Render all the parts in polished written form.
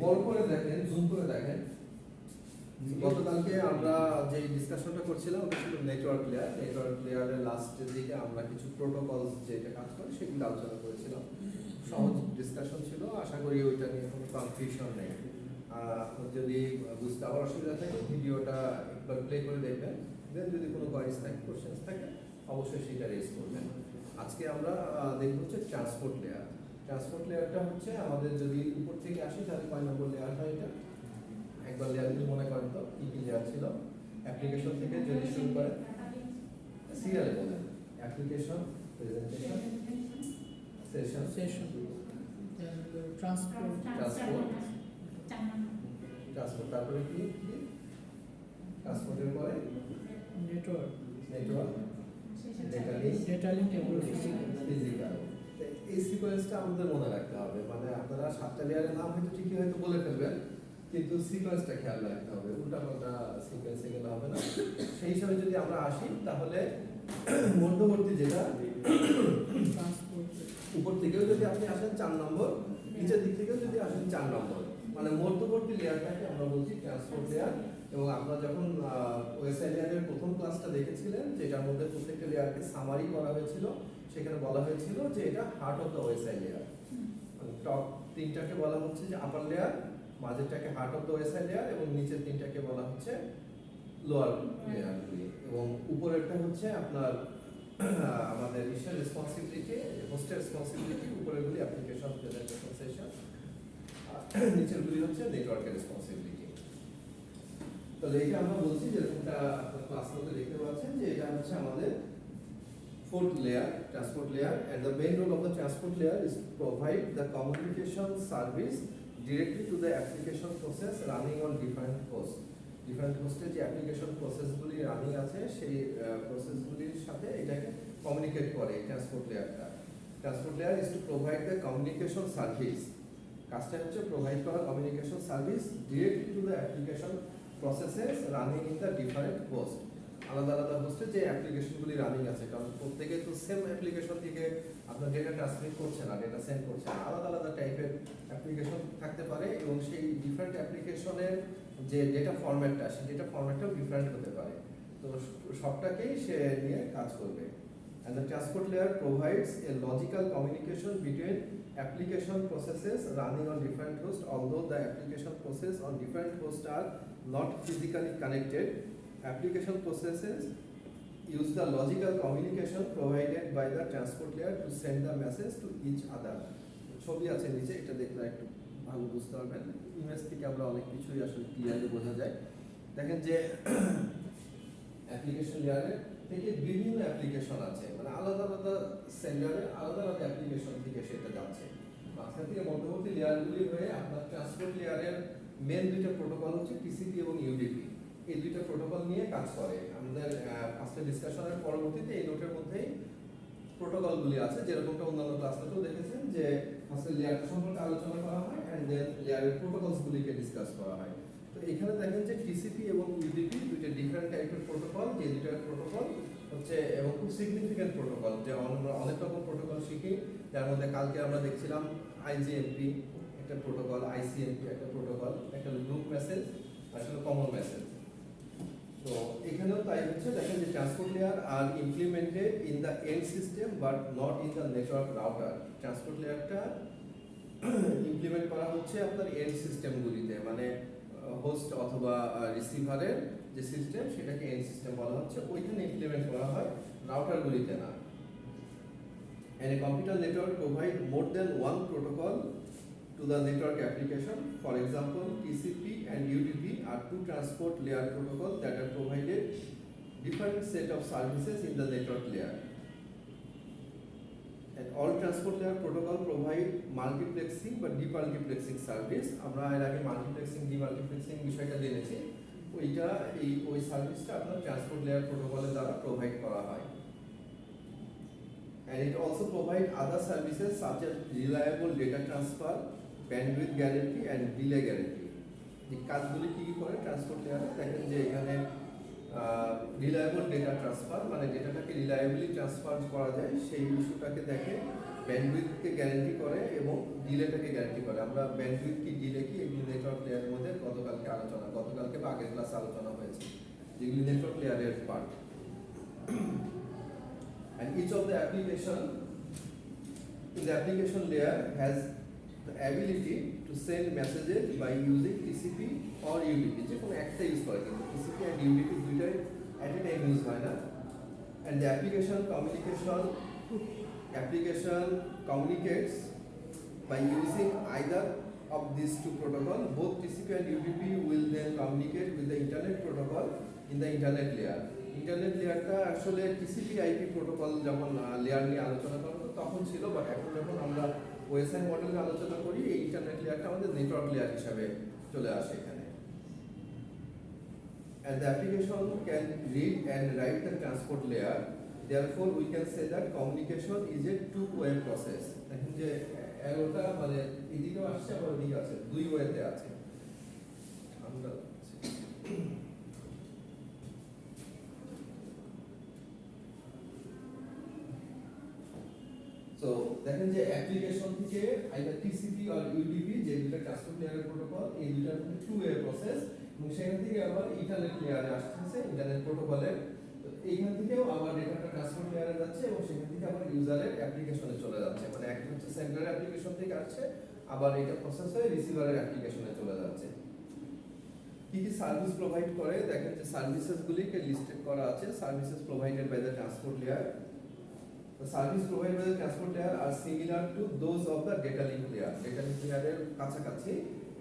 বড় করে দেখেন, জুম করে দেখেন। গতকালকে আমরা যে ডিসকাশনটা করছিলাম ওটা ছিল নেটওয়ার্ক লেয়ার। নেটওয়ার্ক লেয়ারের লাস্টের দিকে আমরা কিছু প্রোটোকলস যেটা কাজ করে সেগুলো আলোচনা করেছিলাম। সহজ ডিসকাশন ছিল, আশা করি ওইটা নিয়ে কোনো কনফিউশন নেই। আপনার যদি বুঝতে আবার অসুবিধা থাকে ভিডিওটা একবার প্লে করে দেখবেন, দেন যদি কোনো কোয়ারিজ থাকে, কোশ্চেন্স থাকে অবশ্যই সেটা রেজ করবেন। আজকে আমরা দেখব হচ্ছে ট্রান্সপোর্ট লেয়ার। ট্রান্সপোর্ট লেয়ারটা হচ্ছে আমাদের যদি উপর থেকে আসি তাহলে কয় নম্বর লেয়ার হয় এটা? একবার লেয়ার যদি মনে করেন তো কি কি লেয়ার ছিল? অ্যাপ্লিকেশন থেকে যদি শুরু করে সিরিয়ালে বলেন, অ্যাপ্লিকেশন, প্রেজেন্টেশন, সেশন, ট্রান্সপোর্ট, তারপরে কি ট্রান্সপোর্টের পরে নেটওয়ার্ক, ডেটা লিংক এবং ফিজিক্যাল। এই সিকোয়েন্সটা আমাদের মনে রাখতে হবে। মানে আপনারা 7টা লেয়ারের নাম হয়তো ঠিকই হয়তো বলে ফেলবেন, কিন্তু সিকোয়েন্সটা খেয়াল রাখতে হবে, উল্টাপাল্টা সিকোয়েন্সে গেলে হবে না। সেই হিসাবে যদি আমরা আসি তাহলে মধ্যবর্তী যেটা ট্রান্সপোর্ট, উপর থেকেও যদি আপনি আসেন 4 নম্বর, নিচের দিক থেকেও যদি আসেন 4 নম্বর, মানে মধ্যবর্তী লেয়ারটাকে আমরা বলছি ট্রান্সপোর্ট লেয়ার। এবং আপনারা যখন ওএসআই লেয়ারের প্রথম ক্লাসটা দেখেছিলেন, যেটার মধ্যে প্রত্যেকটা লেয়ারকে সামারি করা হয়েছিল, সেখানে বলা হয়েছিল যে এটা heart of the OSI layer. মানে টপ 3টাকে বলা হচ্ছে যে আপার লেয়ার, মাঝেরটাকে heart of the OSI layer, এবং নিচের 3টাকে বলা হচ্ছে লোয়ার লেয়ারগুলি। এবং উপরেরটা হচ্ছে আপনার আমাদের ইশার রেসপন্সিবিলিটি, হোস্টের রেসপন্সিবিলিটি, উপরেরগুলি অ্যাপ্লিকেশন, প্রেজেন্টেশন, সেশন, নিচেরগুলি হচ্ছে নেটওয়ার্কের রেসপন্সিবিলিটি। তাহলে এটা আমরা বলছি যেরকমটা আপনার ক্লাস মধ্যে দেখতে পাচ্ছেন যে এটা হচ্ছে আমাদের fourth layer, transport layer, and the main role of the transport layer is to provide the communication service directly to the application process running on different hosts. Different হোস্টে যে অ্যাপ্লিকেশন প্রসেসগুলি রানিং আছে সেই প্রসেসগুলির সাথে এটাকে কমিউনিকেট করে transport লেয়ারটা। Transport layer is to provide the communication service. কাজটা হচ্ছে provide করা communication service directly to the application processes running in the different host. আলাদা আলাদা হোস্টে যে অ্যাপ্লিকেশনগুলি রানিং আছে, কারণ প্রত্যেকে তো সেম অ্যাপ্লিকেশন থেকে আপনার ডেটা ট্রান্সমিট করছে না, ডেটা সেন্ড করছে না, আলাদা আলাদা টাইপের অ্যাপ্লিকেশন থাকতে পারে, এবং সেই ডিফারেন্ট অ্যাপ্লিকেশনের যে ডেটা ফরম্যাটটা, সেই ডেটা ফরম্যাটটাও ডিফারেন্ট হতে পারে। তো সবটাকেই সে নিয়ে কাজ করবে। And the transport layer provides a logical communication between application processes running on different hosts. Although the application process on different hosts are not physically connected, application processes use the logical communication provided by the transport layer to send the message to each other. ছবি আছে নিচে, এটা দেখলে একটু ভালো বুঝতে পারবেন। Image থেকে আমরা অনেক কিছুই আসলে ক্লিয়ারলি বোঝা যায়। দেখেন যে অ্যাপ্লিকেশন লেয়ারে থেকে বিভিন্ন অ্যাপ্লিকেশন আছে, মানে আলাদা আলাদা সেন্ডারে আলাদা আলাদা অ্যাপ্লিকেশন থেকে সেটা যাচ্ছে। মাঝখান থেকে মধ্যবর্তী লেয়ারগুলি হয়ে আপনার ট্রান্সপোর্ট লেয়ারের মেন দুইটা প্রোটোকল হচ্ছে টিসিপি এবং ইউডিপি। এই দুইটা প্রোটোকল নিয়ে কাজ করে। আমাদের ফার্স্টে ডিসকাশনের পরবর্তীতে এই নোটের মধ্যেই প্রোটোকলগুলি আছে, যেরকমটা অন্যান্য ক্লাসগুলোতেও দেখেছেন যে ফার্স্টে লেয়ারটা সম্পর্কে আলোচনা করা হয় অ্যান্ড দেন লেয়ারের প্রোটোকলসগুলিকে ডিসকাস করা হয়। তো এখানে দেখেন যে টিসিপি এবং ইউডিপি দুইটা ডিফারেন্ট টাইপের প্রোটোকল, যে দুইটা প্রোটোকল হচ্ছে এবং খুব সিগনিফিকেন্ট প্রোটোকল, যে আমরা অনেক রকম প্রোটোকল শিখি, যার মধ্যে কালকে আমরা দেখছিলাম আইজিএমপি একটা প্রোটোকল, আইসিএমপি একটা প্রোটোকল, একটা গ্রুপ মেসেজ, আসলে কমন মেসেজ। তো এখানেও তাই হচ্ছে, দেখেন যে transport layer are implemented in the end system but not in the network router. Transport লেয়ারটা ইমপ্লিমেন্ট করা হচ্ছে আপনার এন্ড সিস্টেমগুলিতে, মানে হোস্ট অথবা রিসিভারের যে সিস্টেম সেটাকে এন্ড সিস্টেম বলা হচ্ছে, ওইখানে ইমপ্লিমেন্ট করা হয়, রাউটারগুলিতে না। And a computer network provide more than one protocol to the network application. For example, TCP and UDP are two transport layer protocols that are provided different set of services in the network layer. And all transport layer protocol provide multiplexing but demultiplexing service. আমরা এর আগে multiplexing ডিমাল্টিপ্লেক্সিং বিষয়টা জেনেছি, ওই সার্ভিসটা আপনার transport layer প্রোটোকলের দ্বারা প্রোভাইড করা হয়। And it also provide other services such as reliable data transfer, bandwidth guarantee and delay guarantee. এই কাজগুলি কি কি করে ট্রান্সপোর্ট লেয়ারে? দেখেন যে এখানে রিলায়েবল ডেটা ট্রান্সফার, মানে ডেটাটাকে রিলায়েবলি ট্রান্সফার করা যায় সেই ইস্যুটাকে দেখে, ব্যান্ডউইথকে গ্যারান্টি করে এবং ডিলেটাকে গ্যারান্টি করে। আমরা ব্যান্ডউইথ কি ডিলে কি এগুলি নেটওয়ার্ক লেয়ারের মধ্যে গতকালকে বা আগের ক্লাসে আলোচনা হয়েছে, যেগুলি নেটওয়ার্ক লেয়ারের part. And each of the application in the application layer has the ability to send messages by using TCP or UDP. যে কোনো একটা ইউজ করে, কিন্তু TCP and UDP দুইটাই at a time ইউজ হয় না। And the application communicates by using either of these two protocols. Both TCP and UDP will then communicate with the internet protocol in the internet layer. Internet লেয়ারটা আসলে TCP IP protocol যখন layer নিয়ে আলোচনা করবো তখন ছিল, but এখন যখন আমরা ওএসআই মডেলের আলোচনা করি এই ইন্টারনেট লেয়ারটা আমাদের নেটওয়ার্ক লেয়ার হিসাবে চলে আসে এখানে। And the application can read and write the transport layer. Therefore, we can say that communication is a two-way process. এখন যে এরোটা মানে এদিকেও আসছে আবার ওদিকে আছে, দুই ওয়েতে আছে। আমরা তো দেখেন যে অ্যাপ্লিকেশন থেকে আইদার টিসিপি আর ইউডিপি যে দুটো ট্রান্সপোর্ট লেয়ারের প্রোটোকল, এই দুটার মধ্যে টু ওয়ে প্রসেস, এবং সেখান থেকে আবার ইন্টারনেট লেয়ারে আসছে ইন্টারনেট প্রোটোকলে। তো এইখান থেকেও আবার ডেটাটা ট্রান্সপোর্ট লেয়ারে যাচ্ছে এবং সেখান থেকে আবার ইউজারের অ্যাপ্লিকেশনে চলে যাচ্ছে। মানে একটা হচ্ছে সেন্ডারের অ্যাপ্লিকেশন থেকে আসছে, আবার এটা প্রসেস হয়ে রিসিভারের অ্যাপ্লিকেশনে চলে যাচ্ছে। কি কি সার্ভিস প্রোভাইড করে দেখেন যে সার্ভিসেসগুলিকে লিস্টেড করা আছে। Services provided by the transport layer. The service provided by the transport layer are similar to those of the data link layer. Data link layer এর কাছাকাছি,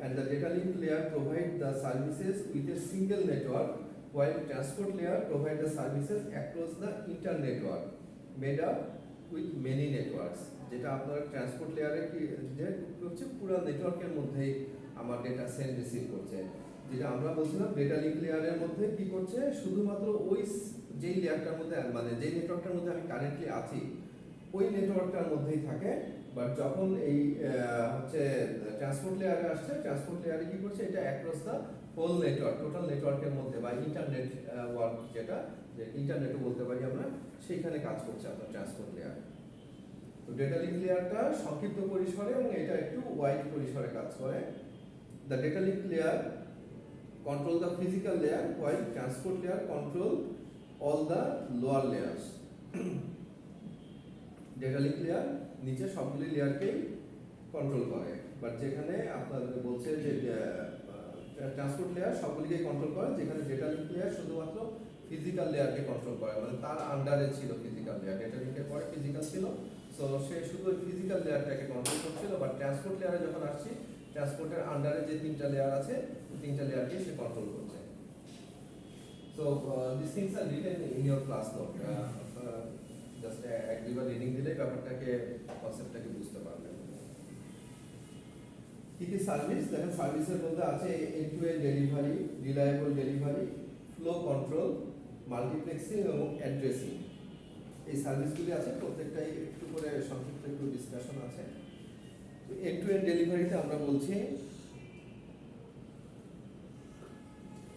and the data link layer provide the services with a single network, while transport layer provide the services across the inter-network made up with many networks. যেটা আপনারা transport লেয়ারে কি যে হচ্ছে পুরো নেটওয়ার্কের মধ্যেই আমার ডেটা সেন্ড রিসিভ করছে। যেটা আমরা বলছিলাম ডেটা লিঙ্ক লেয়ারের মধ্যে কি করছে, শুধুমাত্র ওই যেই লেয়ারটার মধ্যে মানে যেই নেটওয়ার্কটার মধ্যে আমি কারেন্টলি আছি ওই নেটওয়ার্কটার মধ্যেই থাকে। বাট যখন এই হচ্ছে ট্রান্সপোর্ট লেয়ারে আসছে, ট্রান্সপোর্ট লেয়ারে কি করছে, এটা across the whole network, total নেটওয়ার্কের মধ্যে বা ইন্টারনেট ওয়ার্ক যেটা যে ইন্টারনেটও বলতে পারি আমরা, সেইখানে কাজ করছে আপনার ট্রান্সপোর্ট লেয়ার। তো ডেটা লিঙ্ক লেয়ারটা সংক্ষিপ্ত পরিসরে এবং এটা একটু ওয়াইড পরিসরে কাজ করে। The data link layer control the physical layer while transport layer control all the lower layers. Data link layer নিচে সবগুলি লেয়ারকেই কন্ট্রোল করে, বাট যেখানে আপনাদের বলছে যে ট্রান্সপোর্ট লেয়ার সবগুলিকে কন্ট্রোল করে, যেখানে ডেটা লিঙ্ক লেয়ার শুধুমাত্র ফিজিক্যাল লেয়ারকে কন্ট্রোল করে, মানে তার আন্ডারে ছিল ফিজিক্যাল লেয়ার। ডেটা লিঙ্কের পরে ফিজিক্যাল ছিল, সো সে শুধু ফিজিক্যাল লেয়ারটাকে কন্ট্রোল করছিল। বাট ট্রান্সপোর্ট লেয়ারে যখন আসছি, ট্রান্সপোর্টের আন্ডারে যে তিনটা লেয়ার আছে তিনটা লেয়ারকে সে কন্ট্রোল করছে। So this things are written in your class note. Just এক দুইবার রিডিং দিলে ব্যাপারটাকে কনসেপ্টটাকে বুঝতে পারবেন। কি কি সার্ভিস দেখেন, সার্ভিসের মধ্যে আছে end to end delivery, reliable delivery, flow control, multiplexing এবং অ্যাড্রেসিং। এই সার্ভিসগুলি আছে, প্রত্যেকটাই একটু করে সংক্ষিপ্ত একটু ডিসকাশন আছে। এন্ড টু এন্ড ডেলিভারিতে আমরা বলছি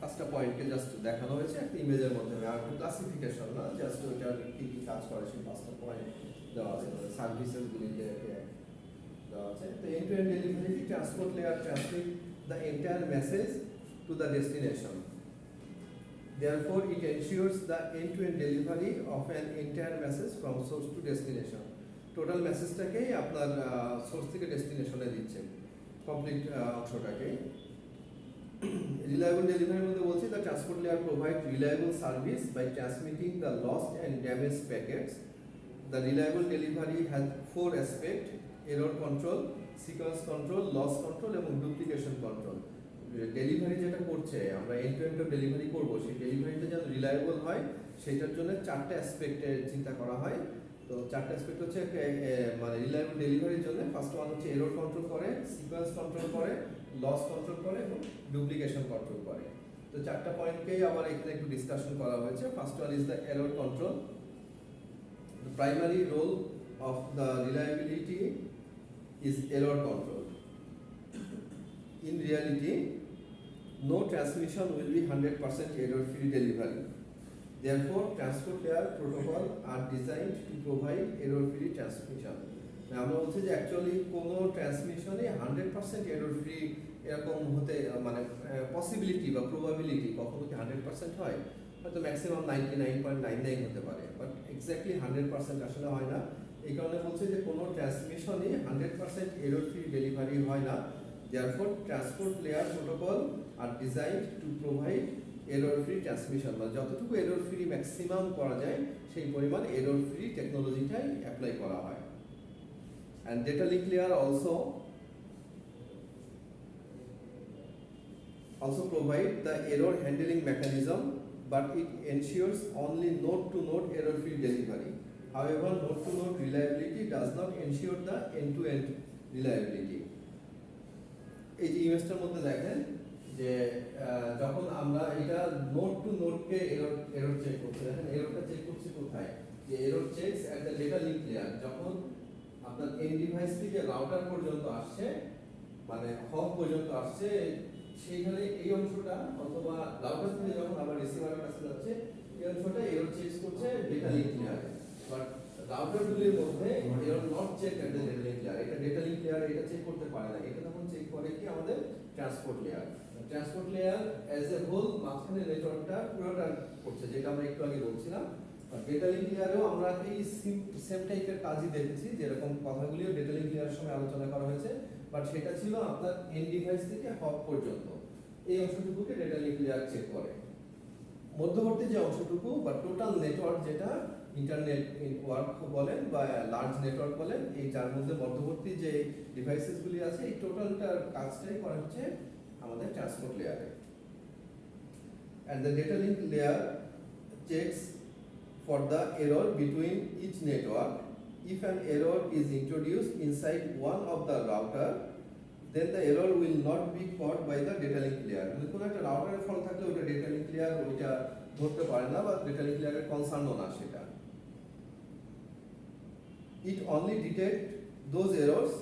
পাঁচটা পয়েন্টকে জাস্ট দেখানো হয়েছে একটা ইমেজের মধ্যে, আর ক্লাসিফিকেশন না, জাস্ট ওইটার কি কি কাজ করে সেই পাঁচটা পয়েন্ট দেওয়া আছে, সার্ভিসেসগুলিতে দেওয়া আছে। তো end to end delivery, transport layer transmit the entire message to the destination. Therefore, it ensures the end-to-end delivery of an entire message from source to destination. Total মেসেজটাকেই আপনার সোর্স থেকে ডেস্টিনেশনে দিচ্ছে, কমপ্লিট অংশটাকে। রিলায়েবল ডেলিভারির মধ্যে বলছি the transport layer provide reliable service by transmitting the lost and damage packets. The reliable delivery has 4 aspect: error control, sequence control, loss control এবং duplication control. Delivery যেটা করছে, আমরা এন্ড টু এন্ড ডেলিভারি করবো, সেই ডেলিভারিটা যেন reliable হয় সেটার জন্য 4টে অ্যাসপেক্টের চিন্তা করা হয়। তো 4টে অ্যাসপেক্ট হচ্ছে মানে রিলায়েবল ডেলিভারির জন্য ফার্স্ট ওয়ান হচ্ছে এরর কন্ট্রোল করে, সিকোয়েন্স কন্ট্রোল করে, লস কন্ট্রোল করে এবং ডুপ্লিকেশন কন্ট্রোল করে। তো 4টা পয়েন্টকেই আবার এখানে একটু ডিসকাশন করা হয়েছে। First one is the error control. The primary role of the reliability is error control. In reality, no transmission will be 100% error-free delivery. Therefore, transport layer protocol are designed to provide error-free transmission. আমরা বলছি যে actually কোনো ট্রান্সমিশনে 100% error free এরকম হতে মানে possibility বা probability কখনো কি 100% হয়, হয়তো ম্যাক্সিমাম 99.99 হতে পারে, বাট এক্স্যাক্টলি 100% আসলে হয় না। এই কারণে বলছে যে কোনো ট্রান্সমিশনে 100% এরর ফ্রি ডেলিভারি হয় না। Therefore transport layer protocol are design to provide error free transmission, মানে যতটুকু এরর ফ্রি ম্যাক্সিমাম করা যায় সেই পরিমাণ এরর ফ্রি টেকনোলজিটাই অ্যাপ্লাই করা হয়। And data link layer also provide the error handling mechanism, but it ensures only node-to-node error-free delivery. However, node-to-node reliability does not ensure the end-to-end reliability. এই যে ইমেজটার মধ্যে দেখেন যে যখন আমরা এটা নোড টু নোডকে এরর চেক করছি, দেখেন এররটা চেক করছি কোথায়, যে error checks at the data link layer. যখন আপনার এন্ড ডিভাইস থেকে রাউটার পর্যন্ত আসছে, মানে হব পর্যন্ত আসছে, সেইখানে এই অংশটা অথবা রাউটার থেকে যখন আবার রিসিভারের কাছে যাচ্ছে এই অংশটা এরর চেক করছে ডেটা লিঙ্ক লেয়ারে। বাট রাউটারগুলির মধ্যে error not check at the data link layer, এটা ডেটা লিঙ্ক লেয়ার এটা চেক করতে পারে না, এটা তখন চেক করে কি আমাদের transport layer. Transport layer as a whole মাঝখানে নেটওয়ার্কটা পুরোটা করছে, যেটা আমরা একটু আগে বলছিলাম। ডেটা লিঙ্ক লেয়ারেও আমরা এই সেম টাইপের কাজই দেখেছি, যেরকম কথাগুলিও ডেটা লিঙ্ক লেয়ারের সময় আলোচনা করা হয়েছে, বাট সেটা ছিল আপনার এন্ড ডিভাইস থেকে হব পর্যন্ত, এই অংশটুকুকে ডেটা লিঙ্ক লেয়ার চেক করে। মধ্যবর্তী যে অংশটুকু বা টোটাল নেটওয়ার্ক, যেটা ইন্টারনেট ওয়ার্ক বলেন বা লার্জ নেটওয়ার্ক বলেন, এই যার মধ্যে মধ্যবর্তী যে ডিভাইসেসগুলি আছে এই টোটালটার কাজটাই করা হচ্ছে আমাদের ট্রান্সপোর্ট লেয়ারে। And the data link layer checks for the error between each network. If an error is introduced inside one of the router, then the error will not be caught by the data link layer. মানে কোনো একটা রাউটারের fault থাকলে ওটা data link layer ওইটা ধরতে পারে না, বা ডেটা লিঙ্ক লেয়ারের কনসার্নও না সেটা। It only detects those errors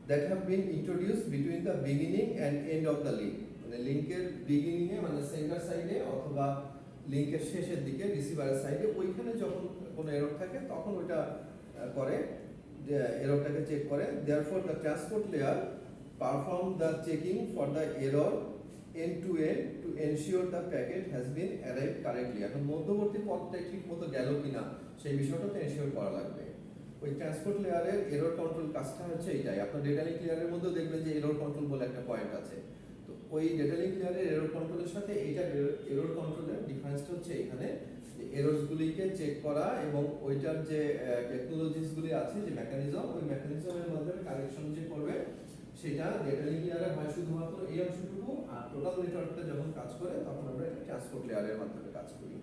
that have been introduced between the beginning and end of the link. মানে লিংকের বিগিনিং এ মানে সেন্ডার সাইডে অথবা লিংকের শেষের দিকে রিসিভারের সাইডে, ওইখানে যখন কোনো এরর থাকে তখন ওইটা করে, যে এররটাকে চেক করে। Therefore the transport layer perform the checking for the error end to ensure the packet has been arrive correctly. এখন মধ্যবর্তী পথটা ঠিক মতো গেল কিনা সেই বিষয়টা তো এনশিওর করা লাগবে। ওই ট্রান্সপোর্ট লেয়ারের এরর কন্ট্রোল কাজটা হচ্ছে এটাই। আপনার ডেটা লিঙ্ক লেয়ারের মধ্যেও দেখবেন যে এরর কন্ট্রোল বলে একটা পয়েন্ট আছে, তো ওই ডেটা লিঙ্ক লেয়ারের এরর কন্ট্রোলের সাথে এইটার এরর কন্ট্রোলের ডিফারেন্সটা হচ্ছে এখানে, যে এররসগুলিকে চেক করা এবং ওইটার যে টেকনোলজিসগুলি আছে, যে মেকানিজম, ওই মেকানিজমের মাধ্যমে কারেকশন যে করবে সেটা ডেটা লিঙ্ক লেয়ারে হয় শুধুমাত্র এই অংশটুকু, আর টোটাল নেটওয়ার্কটা যখন কাজ করে তখন আমরা এটা ট্রান্সপোর্ট লেয়ারের মাধ্যমে কাজ করি।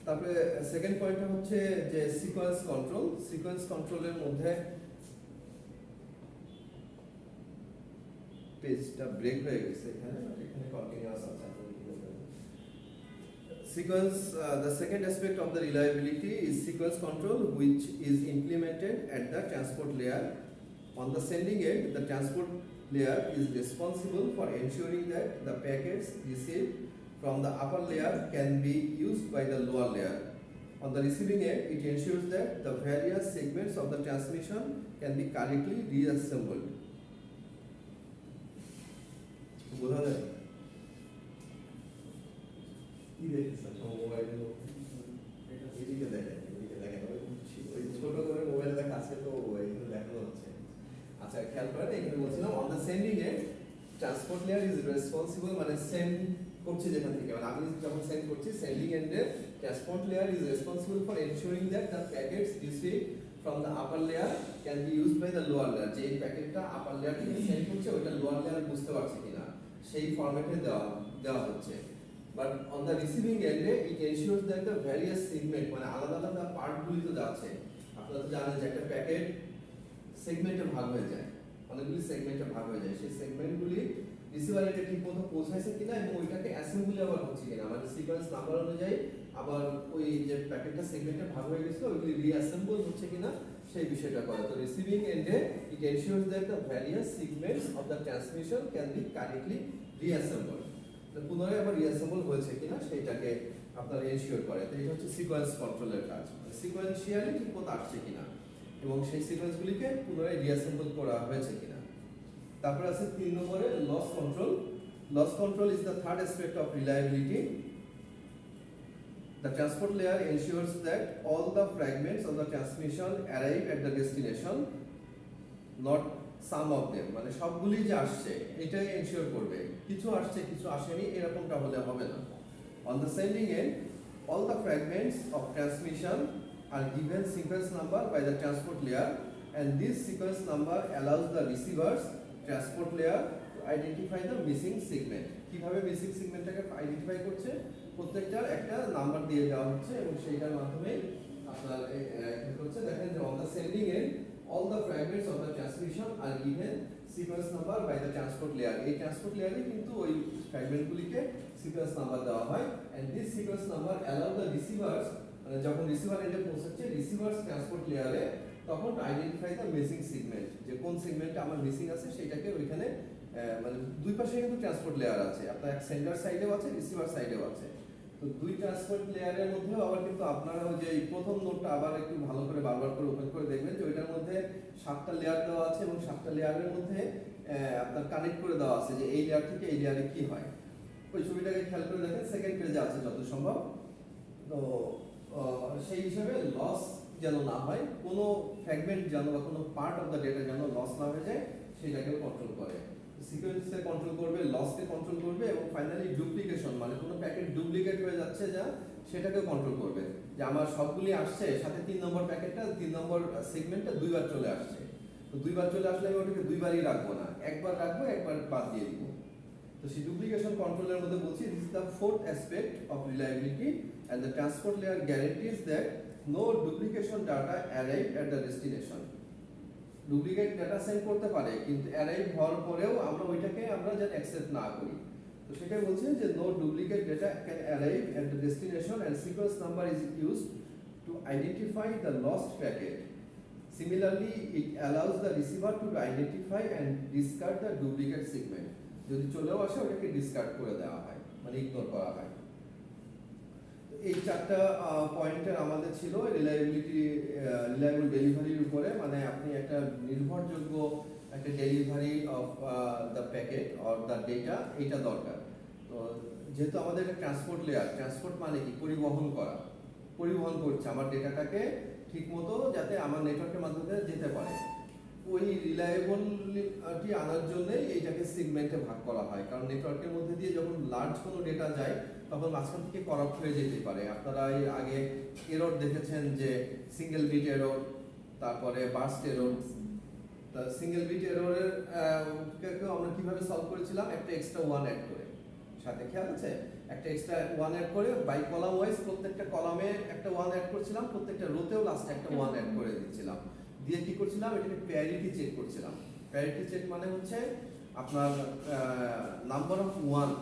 তারপরে সেকেন্ড পয়েন্টটা হচ্ছে যে সিকোয়েন্স কন্ট্রোল। সিকোয়েন্স কন্ট্রোলের মধ্যে পেজটা ব্রেক হয়ে গেছে এখানে, এখানে কন্টিনিউয়াস আছে। Sequence, the second aspect of the reliability is sequence control, which is implemented at the transport layer. On the sending end, the transport layer is responsible for ensuring that the packets received from the upper layer can be used by the lower layer. On the receiving end, it ensures that the various segments of the transmission can be correctly reassembled. বোঝা যায়? কি দেখছেন মোবাইলে? এদিকে দেখেন, এদিকে দেখেন, ওই ছোট করে মোবাইলে দেখা আছে তো এখানে দেখানো হচ্ছে। আচ্ছা খেয়াল করেন, এখানে বলছিলাম on the sending end transport layer is responsible, মানে সেন্ড করছে যেখান থেকে, মানে আমি যখন সেন্ড করছি সেন্ডিং এন্ডে transport layer is responsible for ensuring that the packets received from the upper layer can be used by the lower layer. যে এই প্যাকেটটা আপার লেয়ার থেকে সেন্ড করছে ওইটা লোয়ার লেয়ার বুঝতে পারছে কিনা সেই ফরম্যাটে দেওয়া হচ্ছে। But on the receiving end, it ensures that the various segment, মানে আলাদা আলাদা পার্টগুলি তো যাচ্ছে, আপনারা তো জানেন যে একটা প্যাকেট সেগমেন্টে ভাগ হয়ে যায়, অনেকগুলি সেগমেন্টে ভাগ হয়ে যায়, সেই সেগমেন্টগুলি রিসিভারে ঠিক মতো পৌঁছাইছে কিনা এবং ওইটাকে অ্যাসেম্বলি আবার হচ্ছে কিনা, মানে সিকোয়েন্স নাম্বার অনুযায়ী আবার ওই যে প্যাকেটটা সেগমেন্টে ভাগ হয়ে গেছিল ওইগুলি রিঅ্যাসেম্বল হচ্ছে কিনা সেই বিষয়টা করে। তো রিসিভিং এন্ডে it ensures that the various segments of the transmission can be correctly reassembled, পুনরায় আবার রিঅ্যাসেম্বল হয়েছে কিনা সেইটাকে আপনার এনশিওর করে। তো এটা হচ্ছে সিকোয়েন্স কন্ট্রোলের কাজ, সিকোয়েন্সিয়ালি ঠিক মতো আসছে কিনা এবং সেই সিকোয়েন্সগুলিকে পুনরায় রিঅ্যাসেম্বল করা হয়েছে কিনা। তারপর আছে 3 নম্বরে loss control. Loss control is the third aspect of reliability. The transport layer ensures that all the fragments of the transmission arrive at the destination, not some of them, মানে সবগুলি যে আসছে এটাই এনশিওর করবে, কিছু আসছে কিছু আসেনি এরকমটা হলে হবে না। On the sending end, all the fragments of transmission are given sequence number by the transport layer, and this sequence number allows the receivers transport layer to identify the missing segment. কিভাবে missing সেগমেন্টটাকে identify করছে, প্রত্যেকটার একটা number দিয়ে দেওয়া হচ্ছে এবং সেইটার মাধ্যমে আপনার কি করছে দেখেন যে on the sending end all the fragments of the transmission are given sequence number by the transport layer. এই ট্রান্সপোর্ট লেয়ারে কিন্তু ওই ফ্র্যাগমেন্টগুলিকে সিকোয়েন্স নাম্বার দেওয়া হয়, and this sequence number allow the receivers, মানে যখন রিসিভার এন্ডে পৌঁছাচ্ছে রিসিভার্স ট্রান্সপোর্ট লেয়ারে, তখন আইডেন্টিফাই দ্য মিসিং সেগমেন্ট, যে কোন সেগমেন্টটা আমার মিসিং আছে সেটাকে ওইখানে মানে দুই পাশে কিন্তু ট্রান্সপোর্ট লেয়ার আছে, আপনার এক সেন্ডার সাইডেও আছে রিসিভার সাইডেও আছে। তো দুই ট্রান্সপোর্ট লেয়ারের মধ্যেও আবার কিন্তু আপনারা ওই যে এই প্রথম নোটটা আবার একটু ভালো করে বারবার করে ওপেন করে দেখবেন যে ওইটার মধ্যে 7টা লেয়ার দেওয়া আছে এবং 7টা লেয়ারের মধ্যে আপনার কানেক্ট করে দেওয়া আছে যে এই লেয়ার থেকে এই লেয়ারে কি হয়। ওই ছবিটাকে খেয়াল করে দেখেন, সেকেন্ড পেজে আছে যত সম্ভব। তো সেই হিসাবে লস যেন না হয়, কোনো ফ্র্যাগমেন্ট যেন বা কোনো পার্ট অফ দ্য ডেটা যেন লস না হয়ে যায় সেটাকে কন্ট্রোল করে। সিকোয়েন্সে কন্ট্রোল করবে, লসকে কন্ট্রোল করবে এবং ফাইনালি ডুপ্লিকেশন, মানে কোনো প্যাকেট ডুপ্লিকেট হয়ে যাচ্ছে যা সেটাকে কন্ট্রোল করবে, যে আমার সবগুলি আসছে সাথে 3 নম্বর প্যাকেটটা 3 নম্বর সেগমেন্টটা দুইবার চলে আসছে, তো দুইবার চলে আসলে আমি ওটাকে দুইবারই রাখবো না, একবার রাখবো একবার বাদ দিয়ে দিব। তো সেই ডুপ্লিকেশন কন্ট্রোলের মধ্যে বলছি this is the fourth aspect of reliability, and the transport layer guarantees that no duplication data arrive at the destination. Duplicate data send করতে পারে কিন্তু অ্যারাইভ হওয়ার পরেও আমরা ওইটাকে আমরা যেন অ্যাকসেপ্ট না করি, তো সেটাই বলছে যে no duplicate data can arrive at the destination and sequence number is used to identify the lost packet. Similarly it allows the receiver to identify and discard the duplicate segment. যদি চলেও আসে ওটাকে ডিসকার্ড করে দেওয়া হয়, মানে ignore করা হয়। এই 4টা পয়েন্টের আমাদের ছিল রিলায়েবল ডেলিভারির উপরে, মানে আপনি একটা নির্ভরযোগ্য একটা delivery of the packet or the data, এইটা দরকার। তো যেহেতু আমাদের একটা ট্রান্সপোর্ট লেয়ার, ট্রান্সপোর্ট মানে কি পরিবহন করা, পরিবহন করছে আমার ডেটাটাকে ঠিকমতো যাতে আমার নেটওয়ার্কের মাধ্যমে যেতে পারে, ওই রিলায়েবলিটি আনার জন্য এইটাকে সেগমেন্টে ভাগ করা হয়। কারণ নেটওয়ার্কের মধ্যে দিয়ে যখন লার্জ কোনো ডেটা যায় তখন মাঝখান থেকে করাপ্ট হয়ে যেতে পারে। আপনারা এই আগে এরর দেখেছেন যে সিঙ্গেল বিট এরর, তারপরে বার্স্ট এরর। তা সিঙ্গেল বিট এররের আমরা কিভাবে সলভ করেছিলাম, একটা এক্সট্রা 1 অ্যাড করে, সাথে খেয়াল আছে একটা এক্সট্রা 1 অ্যাড করে বাই কলাম ওয়াইজ প্রত্যেকটা কলামে একটা 1 অ্যাড করছিলাম, প্রত্যেকটা রোতেও লাস্টে একটা 1 অ্যাড করে দিচ্ছিলাম, দিয়ে কি করছিলাম এটাকে প্যারিটি চেক করছিলাম। প্যারিটি চেক মানে হচ্ছে আপনার নাম্বার অফ 1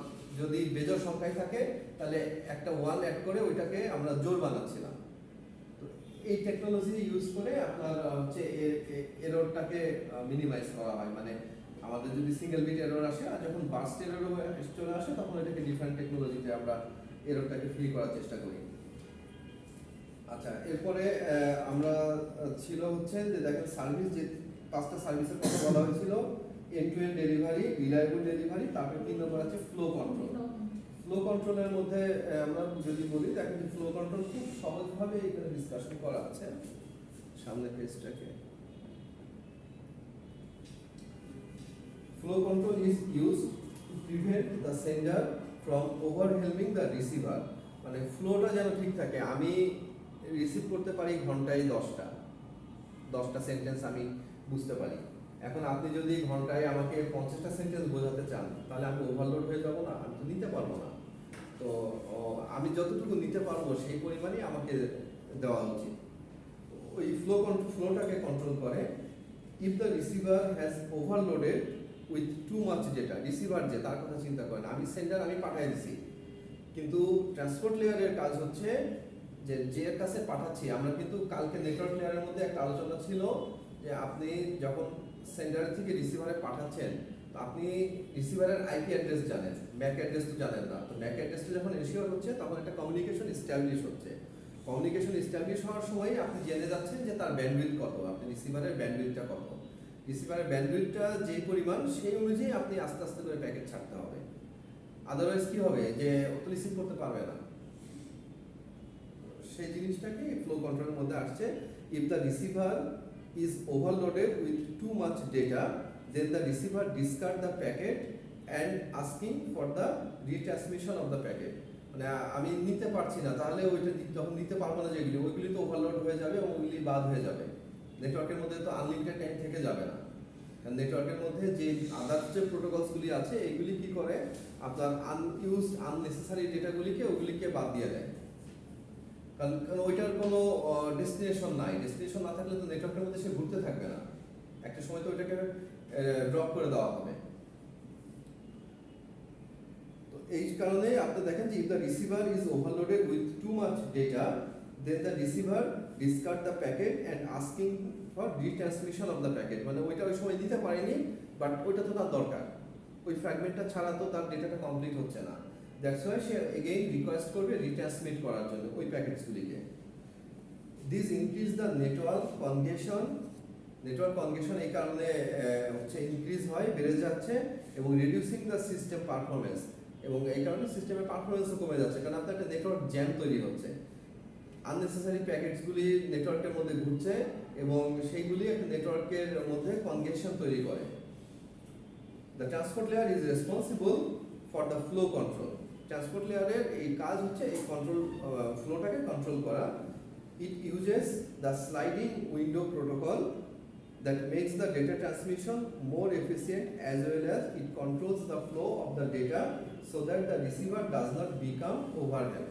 যদি বেজোড় সংখ্যায় থাকে তাহলে একটা 1 অ্যাড করে ওইটাকে আমরা জোড় বানাচ্ছিলাম। তো এই টেকনোলজি ইউজ করে আপনার হচ্ছে এররটাকে মিনিমাইজ করা হয়, মানে আমাদের যদি সিঙ্গেল বিট এরর আসে আর যখন বার্স্ট এরর চলে আসে তখন এটাকে ডিফারেন্ট টেকনোলজিতে আমরা এররটাকে ফ্রি করার চেষ্টা করি। আচ্ছা, এরপরে আমরা ছিল হচ্ছে যে দেখেন সার্ভিস, যে 5টা সার্ভিসের কথা বলা হয়েছিল, end to end delivery, reliable delivery, তারপরে 3 নম্বর আছে ফ্লো কন্ট্রোল। ফ্লো কন্ট্রোলের মধ্যে আমরা যদি বলি দেখেন যে ফ্লো কন্ট্রোল খুব সহজভাবে এখানে ডিসকাশন করা আছে, সামনে পেজটাকে। Flow control is used to prevent the sender from overwhelming the receiver, মানে ফ্লোটা যেন ঠিক থাকে, আমি রিসিভ করতে পারি ঘন্টায় 10টা সেন্টেন্স আমি বুঝতে পারি। এখন আপনি যদি ঘন্টায় আমাকে 50টা সেন্টেন্স বোঝাতে চান তাহলে আমি ওভারলোড হয়ে যাব না, আমি তো নিতে পারবো না। তো আমি যতটুকু নিতে পারবো সেই পরিমাণই আমাকে দেওয়া উচিত। ওই ফ্লোটাকে কন্ট্রোল করে। If the receiver has overloaded with too much data, receiver যে তার কথা চিন্তা করেন, আমি সেন্ডার আমি পাঠিয়ে দিছি, কিন্তু ট্রান্সপোর্ট লেয়ারের কাজ হচ্ছে যে এর কাছে পাঠাচ্ছি। আমরা কিন্তু কালকে নেটওয়ার্ক লেয়ারের মধ্যে একটা আলোচনা ছিল যে আপনি যখন সেন্ডার থেকে রিসিভারে পাঠাচ্ছেন আপনি রিসিভারের আইপি অ্যাড্রেস জানেন, ম্যাক অ্যাড্রেস তো জানেন না। তো ম্যাক অ্যাড্রেসটা যখন এনশিওর হচ্ছে তখন একটা কমিউনিকেশন এস্টাবলিশ হচ্ছে। কমিউনিকেশন এস্টাবলিশ হওয়ার সময় আপনি জেনে যাচ্ছেন যে তার ব্যান্ডউইথ কত, আপনি রিসিভারের ব্যান্ডউইথটা কত। রিসিভারের ব্যান্ডউইথটা যে পরিমাণ সেই অনুযায়ী আপনি আস্তে আস্তে করে প্যাকেট ছাড়তে হবে। আদারওয়াইজ কি হবে যে অত রিসিভ করতে পারবে না। সেই জিনিসটাকে ফ্লো কন্ট্রোলের মধ্যে আসছে। If the receiver is overloaded with too much data, then the receiver discard the packet and asking for the retransmission of the packet. মানে আমি নিতে পারছি না, তাহলে ওইটা যখন নিতে পারবো না যেগুলি, ওইগুলি তো ওভারলোড হয়ে যাবে এবং ওইগুলি বাদ হয়ে যাবে। নেটওয়ার্কের মধ্যে তো আনলিমিটেড টাইম থেকে যাবে না, কারণ নেটওয়ার্কের মধ্যে যে আদার্স যে প্রোটোকলসগুলি আছে এইগুলি কি করে আপনার আনইউজড আননেসেসারি ডেটাগুলিকে ওগুলিকে বাদ দিয়ে দেয়। কারণ ওইটার কোনো ডেস্টিনেশন নাই, ডেস্টিনেশন না থাকলে তো নেটওয়ার্কের মধ্যে সে ঘুরতে থাকবে না, একটা সময় তো ওইটাকে ড্রপ করে দেওয়া হবে। তো এই কারণে আপনি দেখেন যে if the receiver is overloaded with too much data, then the receiver discard the packet and asking for retransmission of the packet. মানে ওইটা ওই সময় দিতে পারেনি, বাট ওইটা তো তার দরকার, ওই ফ্র্যাগমেন্টটা ছাড়া তো তার ডেটাটা কমপ্লিট হচ্ছে না। দ্যাটস ওয়াই সে এগেইন রিকোয়েস্ট করবে রিট্রান্সমিট করার জন্য ওই প্যাকেটসগুলিকে। This increase the network congestion. Network congestion এই কারণে হচ্ছে ইনক্রিজ হয়, বেড়ে যাচ্ছে, এবং রিডিউসিং দ্য সিস্টেম পারফরমেন্স, এবং এই কারণে সিস্টেমের পারফরমেন্সও কমে যাচ্ছে, কারণ আপনার একটা নেটওয়ার্ক জ্যাম তৈরি হচ্ছে। আননেসেসারি প্যাকেটসগুলি নেটওয়ার্কের মধ্যে ঘুরছে এবং সেইগুলি একটা নেটওয়ার্কের মধ্যে কনজেশন তৈরি করে। The transport layer is responsible for the flow control. Transport লেয়ারের এই কাজ হচ্ছে এই কন্ট্রোল ফ্লোটাকে কন্ট্রোল করা। It uses the sliding window protocol that makes the data transmission more efficient, as well as it controls the flow of the data so that the receiver does not become overwhelmed.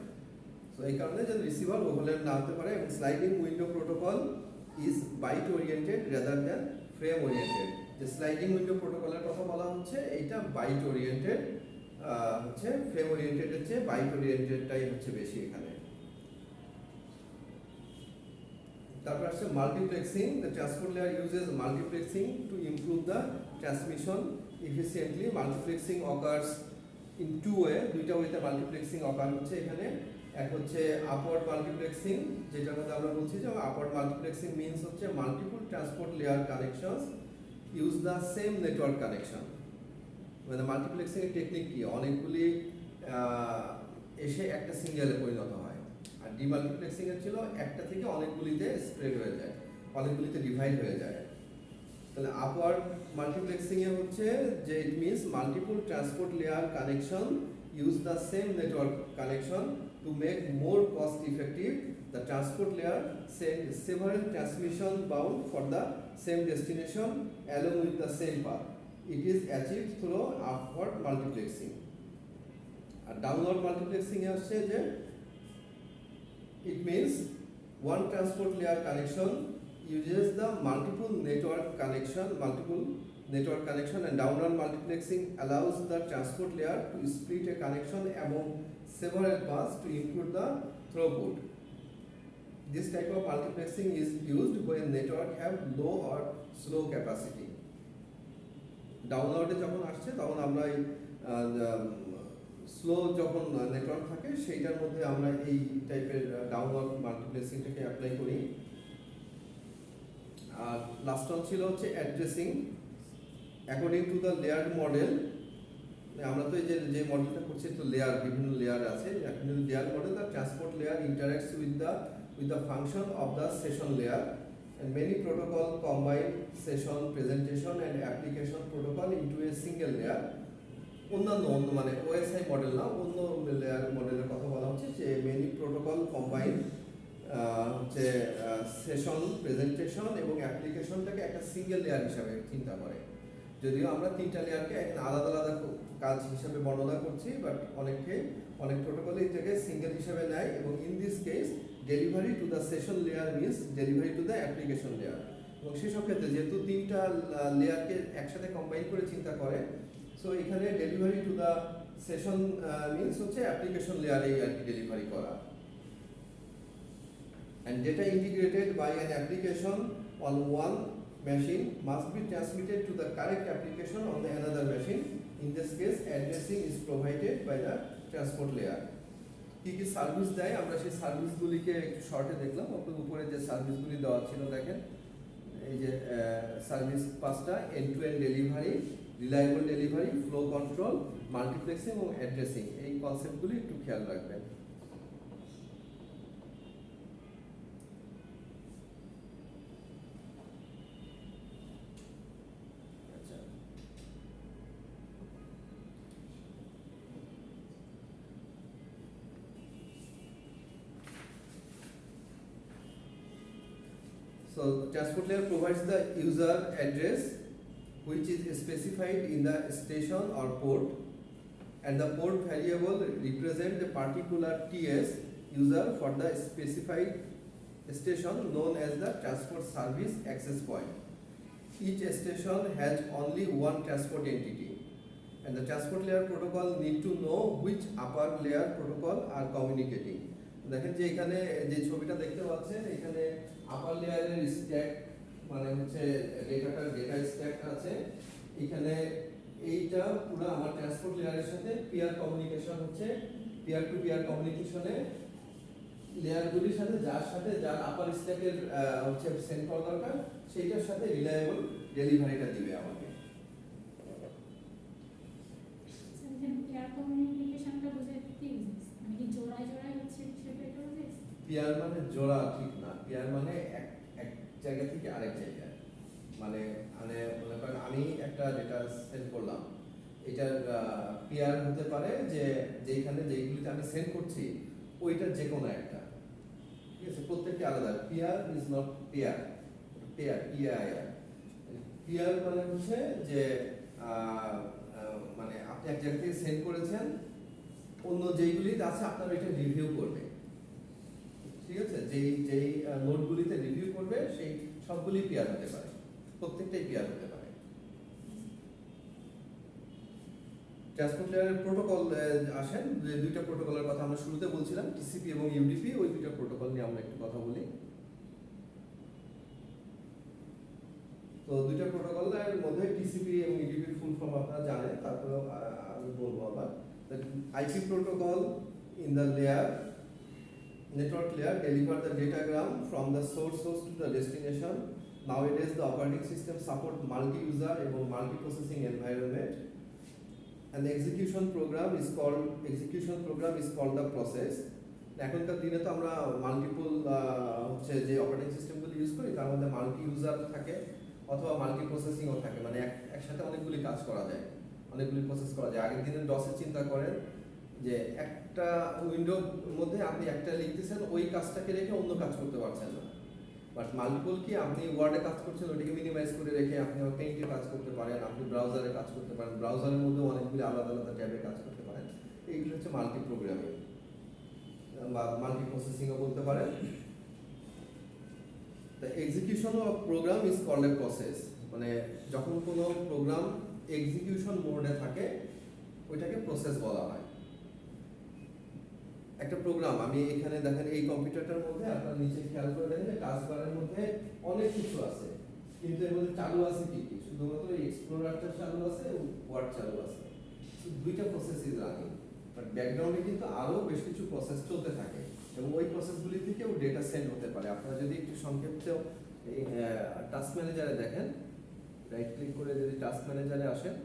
So এই কারণে যে receiver overlap না হতে পারে, এবং sliding window protocol is byte oriented rather than frame oriented. যে sliding window প্রোটোকলের কথা বলা হচ্ছে এইটা বাইট ওরিয়েন্টেড, হচ্ছে ফ্রেম ওরিয়েন্টেডের চেয়ে বাইট ওরিয়েন্টেডটাই হচ্ছে বেশি এখানে। তারপর আসছে multiplexing. The transport layer uses multiplexing to improve the transmission efficiently. Multiplexing occurs in two way, দুইটা ওয়েতে মাল্টিপ্লেক্সিং অকার হচ্ছে এখানে। এক হচ্ছে আপওয়ার্ড মাল্টিপ্লেক্সিং, যেটার মধ্যে আমরা বলছি যে আপওয়ার্ড মাল্টিপ্লেক্সিং মিনস হচ্ছে multiple transport layer connections use the same network connection. মানে মাল্টিপ্লেক্সিং এর টেকনিক কি, অনেকগুলি এসে একটা সিঙ্গেলে পরিণত হয়। আর ডিমাল্টিপ্লেক্সিং এর ছিল একটা থেকে অনেকগুলিতে স্প্রেড হয়ে যায়, অনেকগুলিতে ডিভাইড হয়ে যায়। তাহলে আপওয়ার্ড মাল্টিপ্লেক্সিং এ হচ্ছে যে it means multiple transport layer connection use the same network connection to make more cost effective. The transport layer send several transmission bound for the same destination along with the same path. It is achieved through upward multiplexing. আর downward multiplexing এ আসছে যে it means one transport layer connection uses the multiple network connection, and downward multiplexing allows the transport layer to split a connection among several paths to improve the throughput. This type of multiplexing is used when network have low or slow capacity. ডাউনলোডে যখন আসছে তখন আমরা এই slow যখন network থাকে সেইটার মধ্যে আমরা এই টাইপের ডাউনলোড মাল্টিপ্লেক্সিংটাকে অ্যাপ্লাই করি। আর লাস্ট ওয়ান ছিল হচ্ছে addressing according to the layer model. আমরা তো এই যে মডেলটা করছি তো লেয়ার, বিভিন্ন লেয়ার আছে। এখন layer model, the transport layer interacts with the function of the session layer, and many protocol combine session, presentation and application protocol into a single layer. অন্য মানে ওএসআই মডেল না, অন্য লেয়ার মডেলের কথা বলা হচ্ছে যে মেনি প্রোটোকল কম্বাইন হচ্ছে সেশন, প্রেজেন্টেশন এবং অ্যাপ্লিকেশনটাকে একটা সিঙ্গেল লেয়ার হিসাবে চিন্তা করে। যদিও আমরা তিনটা লেয়ারকে আলাদা আলাদা কাজ হিসাবে বর্ণনা করছি, বাট অনেক প্রোটোকল এটাকে সিঙ্গেল হিসাবে নেয়। এবং in this case delivery to the session layer means delivery to the application layer. এবং সেসব ক্ষেত্রে যেহেতু তিনটা লেয়ারকে একসাথে কম্বাইন করে চিন্তা করে, সো এখানে delivery to the session means হচ্ছে অ্যাপ্লিকেশন লেয়ারেই আর কি ডেলিভারি করা। and data integrated by an application on one machine must be transmitted to the correct application on the another machine. In this case, addressing is provided by the transport layer. কি কি service দেয় আমরা সেই সার্ভিসগুলিকে একটু শর্টে দেখলাম। আপনার উপরে যে সার্ভিসগুলি দেওয়া ছিল দেখেন, এই যে সার্ভিস পাঁচটা: end to end delivery, reliable delivery, flow control, multiplexing এবং অ্যাড্রেসিং। এই কনসেপ্টগুলি একটু খেয়াল রাখবেন। আচ্ছা, so transport layer provides the user address which is specified in the station or port, and the port variable represent the particular TS user for the specified station known as the transport service access point. Each station has only one transport entity, and the transport layer protocol need to know which upper layer protocol are communicating. দেখেন যে এখানে যে ছবিটা দেখতে পাচ্ছেন, এখানে আপার লেয়ারের stack মানে হচ্ছে ডেটা স্ট্যাক আছে। এখানে এইটা পুরো আমার ট্রান্সপোর্ট লেয়ারের সাথে পিয়ার কমিউনিকেশন হচ্ছে। পিয়ার টু পিয়ার কমিউনিকেশনে লেয়ারগুলির সাথে যার আপার স্ট্যাকের হচ্ছে সেন্ড করা দরকার, সেইটার সাথে রিলায়েবল ডেলিভারিটা দিবে আমাকে। পিয়ার কমিউনিকেশনটা বোঝাতে কি বুঝিস? মানে কি জোড়ায় জোড়ায় হচ্ছে সেটা এটা বুঝিস? পিয়ার মানে জোড়া ঠিক না, পিয়ার মানে এক জায়গা থেকে আরেক জায়গায়। মানে মানে মনে করেন আমি একটা ডেটা সেন্ড করলাম, এটার পিয়ার হতে পারে যে যেখানে যেগুলিতে আমি সেন্ড করছি ওইটার যে কোনো একটা, ঠিক আছে? প্রত্যেকটা আলাদা। Peer is not pair, pair P I R. Peer মানে হচ্ছে যে মানে আপনি এক জায়গা থেকে সেন্ড করেছেন, অন্য যেইগুলিতে আছে আপনার এটা রিভিউ করবে, ঠিক আছে? যেই নোটগুলিতে রিভিউ করবে সেই সবগুলি পেয়ার হতে পারে, প্রত্যেকটাই পেয়ার হতে পারে। ট্রান্সপোর্ট লেয়ারের প্রোটোকল আসেন, যে দুইটা প্রোটোকলের কথা আমরা শুরুতে বলছিলাম, টিসিপি এবং ইউডিপি, ওই দুইটা প্রোটোকল নিয়ে আমরা একটু কথা বলি। তো দুইটা প্রোটোকলের মধ্যে টিসিপি এবং ইউডিপির ফুল ফর্ম আপনারা জানেন, তারপরেও আমি বলবো আবার। IP protocol in the layer network layer deliver the datagram from the source host to the destination. Nowadays the operating system support multi-user and multi-processing environment, and the execution program is called the process. এখনকার দিনে তো আমরা multiple হচ্ছে যে operating সিস্টেমগুলো use করি তার মধ্যে মাল্টি ইউজার থাকে অথবা মাল্টি প্রসেসিংও থাকে, মানে একসাথে অনেকগুলি কাজ করা যায়, অনেকগুলি প্রসেস করা যায়। আগের দিনের ডসের চিন্তা করেন যে একটা উইন্ডোর মধ্যে আপনি একটা লিখতেছেন, ওই কাজটাকে রেখে অন্য কাজ করতে পারছেন না। বাট মাল্টিপল কি, আপনি ওয়ার্ডে কাজ করছেন ওটাকে মিনিমাইজ করে রেখে আপনি পেইন্টে কাজ করতে পারেন, আপনি ব্রাউজারে কাজ করতে পারেন, ব্রাউজারের মধ্যে অনেকগুলি আলাদা আলাদা ট্যাবে কাজ করতে পারেন। এইগুলো হচ্ছে মাল্টি প্রোগ্রামিং বা মাল্টি প্রসেসিংও বলতে পারেন। The execution of program is called a process, মানে যখন কোনো প্রোগ্রাম এক্সিকিউশন মোডে থাকে ওইটাকে প্রসেস বলা হয়। একটা প্রোগ্রাম আমি এখানে দেখেন এই কম্পিউটারটার মধ্যে আপনারা নিচে খেয়াল করে দেখেন যে টাস্ক বারের মধ্যে অনেক কিছু আছে, কিন্তু এর মধ্যে চালু আছে কি কি? শুধুমাত্র এক্সপ্লোরারটা চালু আছে, ওয়ার্ড চালু আছে, দুইটা প্রসেস ইজ রানিং। বাট ব্যাকগ্রাউন্ডে কিন্তু আরো বেশ কিছু প্রসেস চলতে থাকে এবং ওই প্রসেসগুলি থেকেও ডেটা সেন্ড হতে পারে। আপনারা যদি একটু সংক্ষেপে এই টাস্ক ম্যানেজারে দেখেন, রাইট ক্লিক করে যদি টাস্ক ম্যানেজারে আসেন,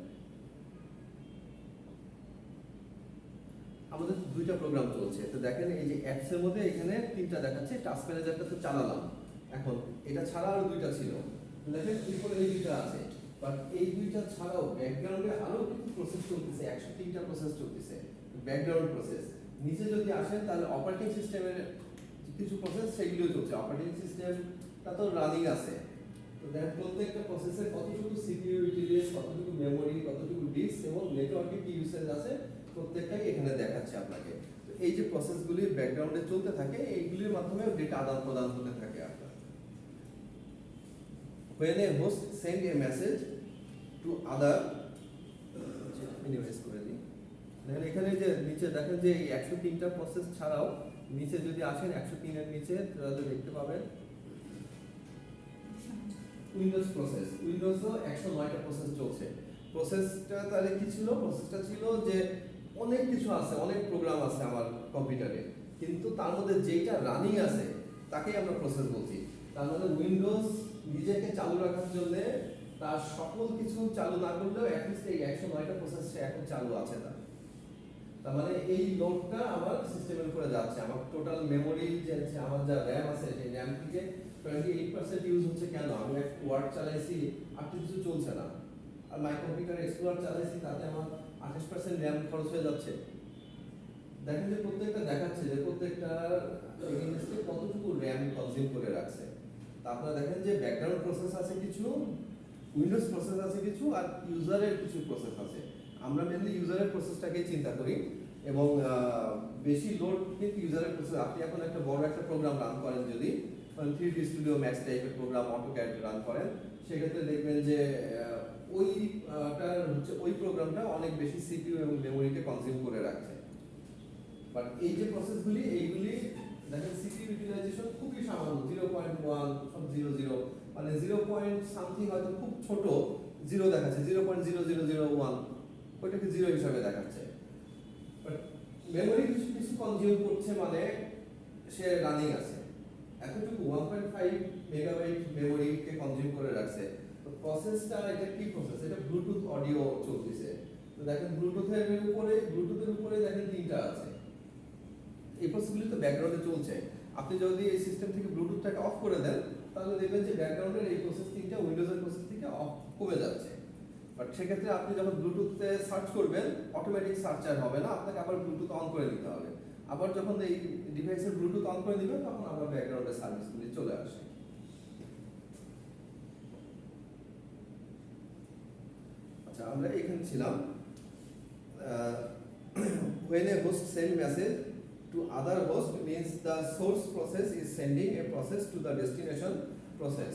আমাদের দুইটা প্রোগ্রাম চলছে। তো দেখেন এই যে অ্যাপস এর মধ্যে এখানে তিনটা দেখাচ্ছে, টাস্ক ম্যানেজারটা তো চালালাম, এখন এটা ছাড়া আরো দুইটা ছিল, দেখেন এরপরে এই দুইটা আছে। বাট এই দুইটা ছাড়াও ব্যাকগ্রাউন্ডে আরো কিছু প্রসেস চলতেছে, 103টা প্রসেস চলতেছে, ব্যাকগ্রাউন্ড প্রসেস। নিচে যদি আসেন তাহলে অপারেটিং সিস্টেমের কিছু প্রসেস সেগুলো চলছে, অপারেটিং সিস্টেমটা তো রানিং আছে। তো দেখেন প্রত্যেকটা প্রসেসের কতটুকু সিপিইউ ইউটিলিটি, কতটুকু মেমোরি, কতটুকু ডিস্ক এবং নেটওয়ার্কে কি ইউসেজ আছে প্রত্যেকটাই এখানে দেখাচ্ছে আপনাকে। তো এই যে প্রসেসগুলি ব্যাকগ্রাউন্ডে চলতে থাকে, এইগুলির মাধ্যমে ডেটা আদান প্রদান হতে থাকে আপনার। When a host send a message to other, minimize করে দিই, দেখেন এখানে যে নিচে দেখেন যে এই 103টা প্রসেস ছাড়াও নিচে যদি আসেন 103 এর নিচে তাহলে দেখতে পাবেন উইন্ডোজ প্রসেস, উইন্ডোজও 109টা প্রসেস চলছে। প্রসেসটা তাহলে কি ছিল? প্রসেসটা ছিল যে অনেক কিছু আছে, অনেক প্রোগ্রাম আছে আমার কম্পিউটারে, কিন্তু তার মধ্যে যেটা রানিং আছে তাকেই আমরা প্রসেস বলছি। তার মানে উইন্ডোজ নিজেকে চালু রাখার জন্য তার সকল কিছু চালু না করলেও অ্যাটলিস্ট এই 109টা প্রসেস এখন চালু আছে তার মানে এই লোডটা আমার সিস্টেমের উপরে যাচ্ছে। আমার টোটাল মেমোরি যে আছে, আমার যা র্যাম আছে, সেই র্যাম থেকে 28% ইউজ হচ্ছে। কেন? আমি এক ওয়ার্ড চালাইছি, আর কিছু চলছে না। আর মাই কম্পিউটার এক্সপ্লোরার চালাইছি, তাতে আমার 28% র্যাম খরচ হয়ে যাচ্ছে। দেখেন যে প্রত্যেকটা দেখাচ্ছে যে প্রত্যেকটা এগেইনস্টে কতটুকু র্যাম কনজিউম করে রাখছে। তা আপনারা দেখেন যে ব্যাকগ্রাউন্ড প্রসেস আছে কিছু, উইন্ডোজ প্রসেস আছে কিছু, আর ইউজারের কিছু প্রসেস আছে। আমরা মেনলি ইউজারের প্রসেসটাকে চিন্তা করি, এবং বেশি লোড কিন্তু ইউজারের প্রসেস। আপনি এখন একটা বড় একটা প্রোগ্রাম রান করেন, যদি 3D স্টুডিও ম্যাক্স টাইপের প্রোগ্রাম, অটোক্যাড রান করেন, সেক্ষেত্রে দেখবেন যে ওই প্রোগ্রামটা অনেক বেশি সিপিইউ এবং মেমোরিকে কনজিউম করে রাখছে। বাট এই যে প্রসেসগুলি, এইগুলি দেখেন সিপিইউ ইউটিলাইজেশন খুবই সামান্য, 0.1 সব 00, মানে 0 পয়েন্ট সামথিং, হয়তো খুব ছোট জিরো দেখাচ্ছে, 0.0001, ওইটাকে জিরো হিসাবে দেখাচ্ছে। বাট মেমোরি কিছু কিছু কনজিউম করছে, মানে সে রানিং আছে। এতটুকু 1.5 মেগাবাইট মেমোরিকে কনজিউম করে রাখছে। তো প্রসেসটা, এটা কি প্রসেস? এটা ব্লুটুথ অডিও চলতেছে। তো দেখেন ব্লুটুথের উপরে দেখেন তিনটা আছে। এই প্রসেসগুলি তো ব্যাকগ্রাউন্ডে চলছে। আপনি যদি এই সিস্টেম থেকে ব্লুটুথটাকে অফ করে দেন, তাহলে দেখবেন যে ব্যাকগ্রাউন্ডের এই প্রসেস তিনটা উইন্ডোজের প্রসেস থেকে অফ কমে যাচ্ছে। বাট সেক্ষেত্রে আপনি যখন ব্লুটুথে সার্চ করবেন, অটোমেটিক সার্চ আর হবে না, আপনাকে আবার ব্লুটুথ অন করে দিতে হবে। আবার যখন এই ডিভাইসের ব্লুটুথ অন করে দিবেন, তখন আবার ব্যাকগ্রাউন্ডের সার্ভিসগুলি চলে আসে। আচ্ছা, আমরা এখানে ছিলাম। When a host send message to other host means the source process is sending a process to the destination process.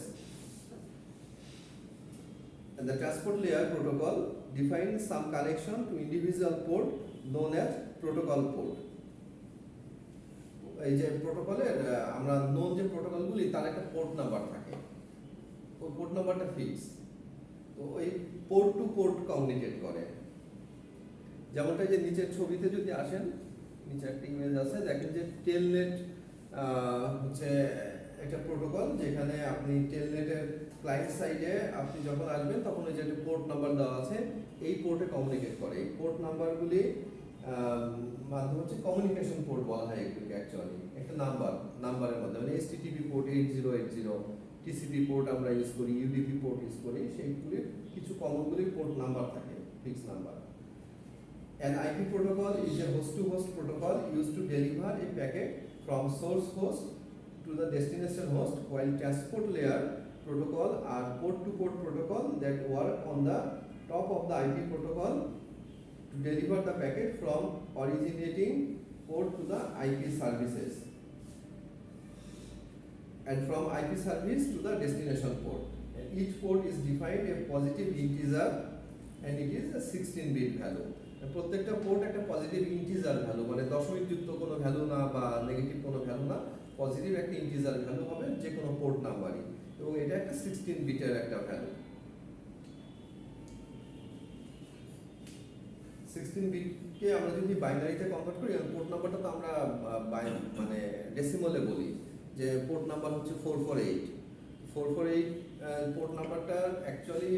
And the transport layer protocol defines some connection to individual port known as protocol port. এই যে প্রোটোকলের আমরা known যে প্রোটোকলগুলি, তার একটা port number থাকে, ওই port নাম্বারটা ফিক্স। তো ওই পোর্ট টু পোর্ট কমিউনিকেট করে। যেমনটা যে নিচের ছবিতে যদি আসেন, নিচে একটা ইমেজ আছে, দেখেন যে টেলনেট হচ্ছে একটা প্রোটোকল, যেখানে আপনি টেলনেটের ক্লায়েন্ট সাইডে আপনি যখন আসবেন, তখন ওই যে একটা পোর্ট নাম্বার দেওয়া আছে, এই পোর্টে কমিউনিকেট করে। এই পোর্ট নাম্বারগুলি মাধ্যম হচ্ছে কমিউনিকেশন পোর্ট বলা হয় এগুলিকে। অ্যাকচুয়ালি একটা নাম্বারের মধ্যে, মানে এসটিটিপি পোর্ট 8080, টিসিপি পোর্ট আমরা ইউজ করি, ইউডিপি পোর্ট ইউজ করি, সেইগুলির কিছু কমনগুলি পোর্ট নাম্বার থাকে, fix number. An IP protocol is a host-to-host protocol used to deliver a packet from source host to the destination host, while transport layer protocol are port-to-port protocol that work on the top of the IP protocol to deliver the packet from originating port to the IP services, and from IP service to the destination port. And each port is defined a positive integer, and it is a 16-bit value. প্রত্যেকটা port একটা positive integer value, মানে দশমিক যুক্ত কোনো value না বা negative কোনো value না, পজিটিভ একটা ইন্টিজার ভ্যালু হবে যে কোনো পোর্ট নাম্বারই, এবং এটা একটা 16 বিটের একটা ভ্যালু। 16 বিটকে আমরা যদি বাইনারিতে কনভার্ট করি, পোর্ট নাম্বারটা তো আমরা মানে ডেসিমালে বলি, যে পোর্ট নাম্বার হচ্ছে 448 পোর্ট নাম্বারটা অ্যাকচুয়ালি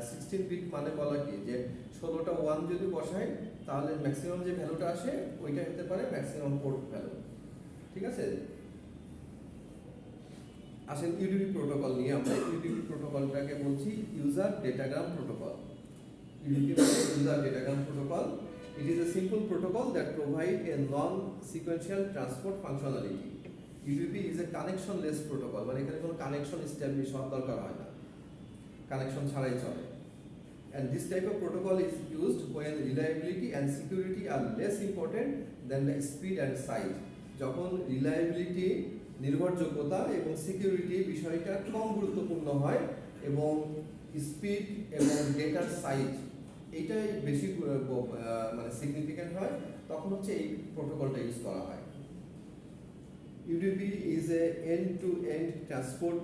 16 বিট, মানে বলা কি যে 16টা 1 যদি বসাই, তাহলে ম্যাক্সিমাম যে ভ্যালুটা আসে ওইটা হতে পারে ম্যাক্সিমাম পোর্ট ভ্যালু। ঠিক আছে, আসেন ইউডিপি প্রোটোকল নিয়ে। আমরা ইউডিপি প্রোটোকলটাকে বলছি ইউজার ডেটাগ্রাম প্রোটোকল। UDP মানে user datagram protocol. It is a simple protocol that provides a non-sequential transport functionality. UDP is a connectionless protocol, মানে এখানে কোনো কানেকশন এস্টাবলিশ হওয়ার দরকার হয় না, কানেকশন ছাড়াই চলে। And this type of protocol is used when reliability and security are less important than the speed and size. যখন রিলায়েবিলিটি, নির্ভরযোগ্যতা এবং সিকিউরিটি বিষয়টা কম গুরুত্বপূর্ণ হয়, এবং স্পিড এবং ডেটার সাইজ এইটাই বেশি মানে সিগনিফিক্যান্ট হয়, তখন হচ্ছে এই প্রোটোকলটা ইউজ করা হয়। UDP is a end-to-end transport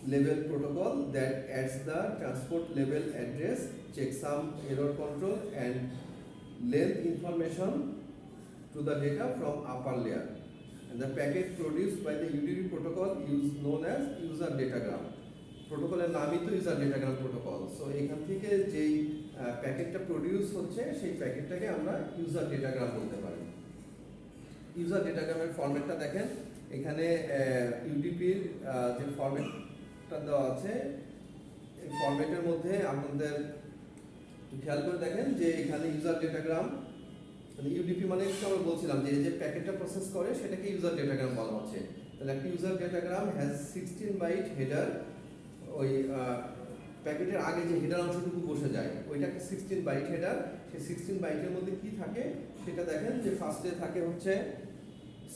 level protocol that adds the transport level address, checksum, error control, and length information to the data from upper layer. And the packet produced by the UDP protocol is known as user datagram. প্রোটোকলের নামই তো user ডেটাগ্রাম protocol. So এখান থেকে যেই প্যাকেটটা produce হচ্ছে সেই প্যাকেটটাকে আমরা ইউজার ডেটাগ্রাম বলতে পারি। ইউজার ডেটাগ্রামের ফরম্যাটটা দেখেন, এখানে ইউডিপির যে ফরম্যাটটা দেওয়া আছে এই ফরম্যাটের মধ্যে আপনাদের খেয়াল করে দেখেন যে এখানে ইউজার ডেটাগ্রাম মানে ইউডিপি মানে কি আমরা বলছিলাম যে এই যে প্যাকেটটা প্রসেস করে সেটাকে ইউজার ডেটাগ্রাম বলা হচ্ছে। তাহলে একটা user datagram has 16 byte header, ওই প্যাকেটের আগে যে হেডার অংশটুকু বসে যায় ওইটা একটা 16 বাইট হেডার। সেই 16 বাইটের মধ্যে কি থাকে সেটা দেখেন যে ফার্স্টে থাকে হচ্ছে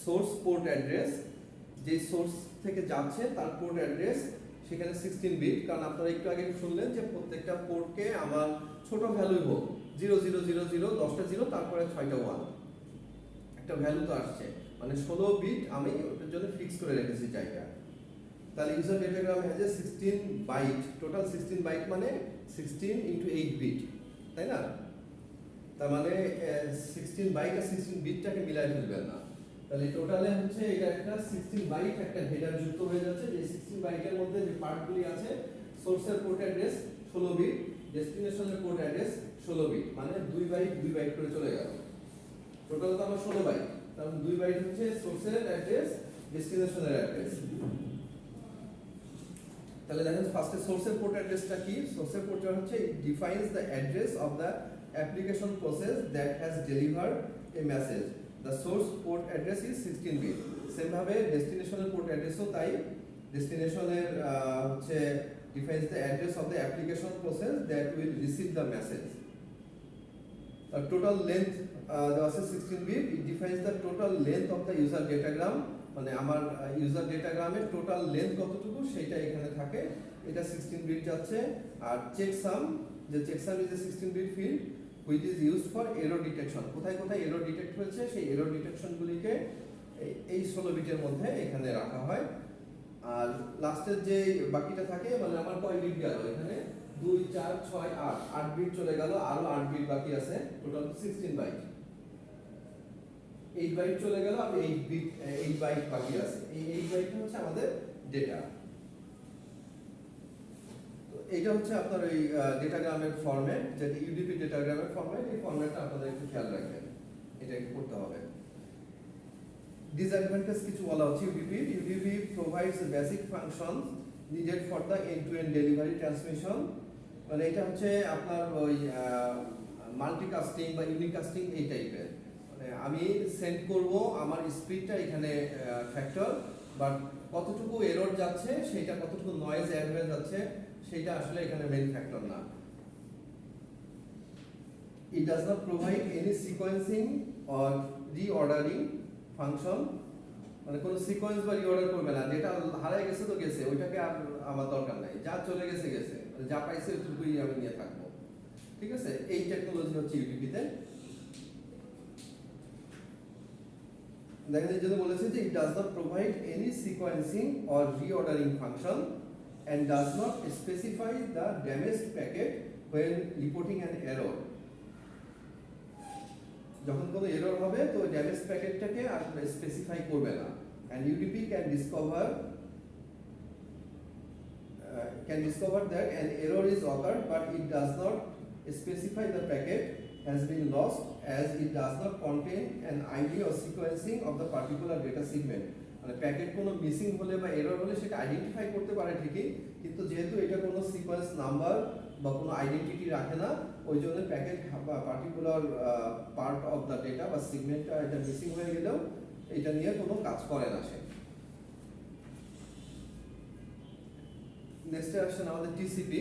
সোর্স পোর্ট অ্যাড্রেস, যে সোর্স থেকে যাচ্ছে তার পোর্ট অ্যাড্রেস সেখানে 16 বিট, কারণ আপনারা একটু আগে শুনলেন যে প্রত্যেকটা পোর্টকে আমার ছোট ভ্যালু হোক 0000 10টা 0 তারপরে 6টা 1 একটা ভ্যালু তো আসছে, মানে 16 বিট আমি ওটার জন্য ফিক্স করে রেখেছি জায়গা। তাহলে user datagram has 16 byte, total 16 byte মানে 16 ইনটু 8 বিট, তাই না? তার মানে 16 বাইট আর 16 বিটটাকে মিলাই ফেলবেন না। তাহলে টোটালে হচ্ছে এটা একটা 16 বাইট একটা হেডার যুক্ত হয়ে যাচ্ছে, যে 16 বাইটের মধ্যে যে পার্টগুলি আছে সোর্সের পোর্ট অ্যাড্রেস 16 বিট, ডেস্টিনেশনের পোর্ট অ্যাড্রেস 16 বিট, মানে 2 বাইট করে চলে গেল। টোটাল তো আমার 16 বাইট, কারণ 2 বাইট হচ্ছে সোর্সের অ্যাড্রেস, ডেস্টিনেশনের অ্যাড্রেস। তাহলে দেখেন ফার্স্টে সোর্সের পোর্ট অ্যাড্রেসটা কি? সোর্সের পোর্ট হচ্ছে it defines the address of the application process that has delivered a message. The source port address is 16 bit. Same ভাবে ডেস্টিনেশনের পোর্ট অ্যাড্রেসও তাই, ডেস্টিনেশনের হচ্ছে defines the address of the application process that will receive the message. Total length দেওয়া আছে 16 bit, it defines the total length of the user datagram, মানে আমার ইউজার ডেটাগ্রামের টোটাল লেন্থ কতটুকু সেটা এখানে থাকে, এটা 16 বিট যাচ্ছে। আর চেকসাম, যে checksum is a 16 bit field which is used for error detection. কোথায় কোথায় এরর ডিটেক্ট হয়েছে সেই এরর ডিটেকশনগুলিকে এই 16 বিটের মধ্যে এখানে রাখা হয়। আর লাস্টের যে বাকিটা থাকে মানে আমার কয় বিট গেল এখানে 2 4 6 8 8 বিট চলে গেল, আরো 8 বিট বাকি আছে, টোটাল 16 বাইট। 8 বাইট চলে গেল আর 8 বাইট বাকি আছে, এই 8 বাইটটা হচ্ছে আমাদের ডেটা। তো এইটা হচ্ছে আপনার ওই ডেটাগ্রামের ফরম্যাট, যেটা ইউডিপি ডেটাগ্রামের ফরম্যাট। এই ফরম্যাটটা আপনাদের একটু খেয়াল রাখবেন, এটা একটু করতে হবে। ডিসঅ্যাডভান্টেজ কিছু বলা হচ্ছে UDP provides basic function needed for the end to end delivery transmission. মানে এটা হচ্ছে আপনার ওই মাল্টিকাস্টিং বা ইউনিকাস্টিং এই টাইপের, মানে আমি সেন্ড করব আমার স্পিডটা এখানে ফ্যাক্টর, বাট কতটুকু এরর যাচ্ছে সেটা, কতটুকু নয়েজ অ্যাড হয়ে যাচ্ছে সেটা আসলে এখানে মেইন ফ্যাক্টর না। It does not provide any sequencing or reordering function, মানে কোনো সিকোয়েন্স বা রিঅর্ডার করবে না, যেটা হারায় গেছে তো গেছে, ওইটাকে আর আমার দরকার নাই, যা চলে গেছে গেছে, মানে যা পাইছে ওইটুকুই আমি নিয়ে থাকবো। ঠিক আছে, এই টেকনোলজি হচ্ছে ইউডিপিতে। দেখেন এই জন্য বলেছে যে it does not provide any sequencing or reordering function and does not specify the damaged packet when reporting an error. যখন কোনো এরর হবে তো ড্যামেজ প্যাকেটটাকে আর স্পেসিফাই করবে না। and UDP can discover that an error is occurred but it does not specify the packet has been lost as it does not contain an ID or sequencing of the particular data segment. মানে packet কোনো missing হলে বা error হলে সেটা identify করতে পারে ঠিকই, কিন্তু যেহেতু এটা কোনো সিকোয়েন্স নাম্বার বা কোনো আইডেন্টিটি রাখে না, ওই জন্য প্যাকেট বা particular part of the data বা সিগমেন্টটা এটা মিসিং হয়ে গেলেও এটা নিয়ে কোনো কাজ করে না সে। নেক্সটে আসছেন আমাদের টিসিপি।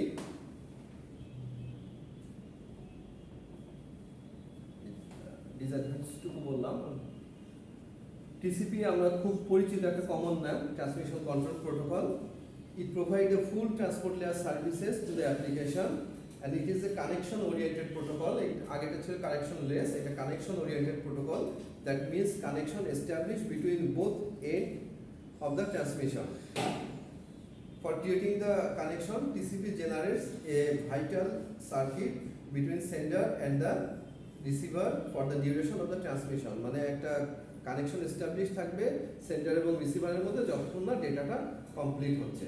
ডিসঅ্যাডভান্টেজটুকু বললাম। টিসিপি আমরা খুব পরিচিত একটা কমন নাম, transmission control protocol. It provides the full transport layer services to the application and it is a connection oriented protocol. আগেটা ছিল connection less, এটা connection oriented protocol, that means connection established between both end of the transmission. For creating the connection, TCP generates a vital circuit between sender and the receiver for the duration of the transmission. মানে একটা connection establish থাকবে sender এবং রিসিভারের মধ্যে যতক্ষণ না ডেটাটা complete হচ্ছে।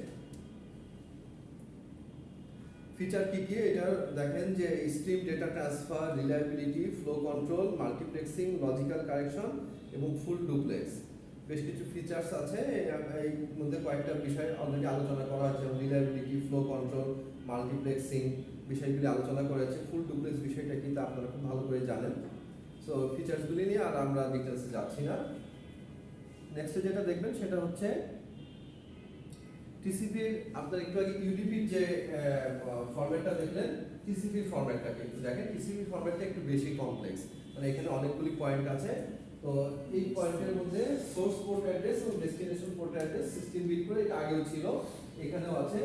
Feature কি কি এটা দেখেন যে stream data transfer, reliability, flow control, multiplexing, logical correction এবং ফুল ডুপ্লেক্স। বেশ কিছু ফিচার্স আছে, এই মধ্যে কয়েকটা বিষয় অলরেডি আলোচনা করা হয়েছে, রিলায়েবিলিটি, ফ্লো কন্ট্রোল, মাল্টিপ্লেক্সিং বিষয়গুলি আলোচনা করা হয়েছে। ফুল ডুপ্লেক্স বিষয়টা কিন্তু আপনারা খুব ভালো করে জানেন। সো ফিচার্সগুলি নিয়ে আর আমরা ডিটেলসে যাচ্ছি না। নেক্সট যেটা দেখবেন সেটা হচ্ছে টিসিপি। আপনারা একটু আগে ইউডিপির যে ফরম্যাটটা দেখলেন, টিসিপির ফরম্যাটটা কিন্তু দেখেন, টিসিপি ফরম্যাটটা একটু বেশি কমপ্লেক্স, মানে এখানে অনেকগুলি পয়েন্ট আছে। তো এই পয়েন্টের মধ্যে সোর্স পোর্ট অ্যাড্রেস এবং ডেস্টিনেশন পোর্ট অ্যাড্রেস 16 বিট করে, এটা আগেও ছিল, এখানেও আছে।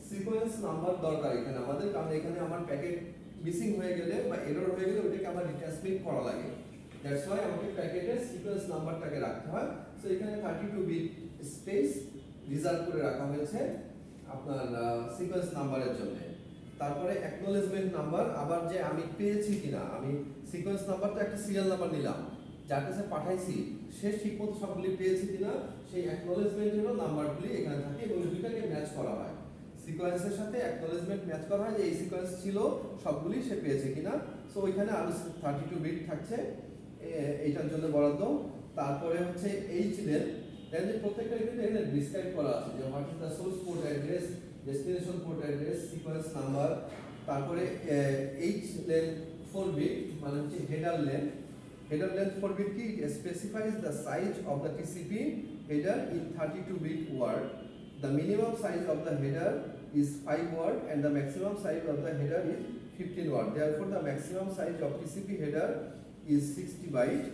সিকোয়েন্স নাম্বার দরকার এখানে আমাদের, কারণ এখানে আমার প্যাকেট মিসিং হয়ে গেলে বা এরর হয়ে গেলে ওটাকে আমার রিট্রান্সমিট করা লাগে। দ্যাটস ওয়াই আমাকে প্যাকেটের সিকোয়েন্স নাম্বারটাকে রাখতে হয়। সো এখানে 32 বিট স্পেস রিজার্ভ করে রাখা হয়েছে আপনার সিকোয়েন্স নাম্বারের জন্য। তারপরে অ্যাকনোলেজমেন্ট নাম্বার, আবার যে আমি পেয়েছি কিনা, আমি সিকোয়েন্স নাম্বারটা একটা সিরিয়াল নাম্বার নিলাম, যার কাছে পাঠাইছি সে ঠিকমতো সবগুলি পেয়েছে কিনা, সেই অ্যাকনোলেজমেন্টেরও নাম্বারগুলি এখানে থাকে এবং দুইটাকে ম্যাচ করা হয়। সিকোয়েন্সের সাথে অ্যাকনোলেজমেন্ট ম্যাচ করা হয় যে এই সিকোয়েন্স ছিল সবগুলি সে পেয়েছে কিনা। সো ওইখানে আরো 32 বিট থাকছে এইটার জন্য বরাদ্দ। তারপরে হচ্ছে এইচ লেন, যে প্রত্যেকটা কিন্তু এখানে ডিসক্রাইব করা আছে যে what is the source port address, destination port address, sequence number. তারপরে এইচ লেন 4 বিট মানে হচ্ছে header lane. Header length 4 bit key specifies the size of the TCP header in 32 bit word. The minimum size of the header is 5 word and the maximum size of the header is 15 word. Therefore, the maximum size of TCP header is 60 byte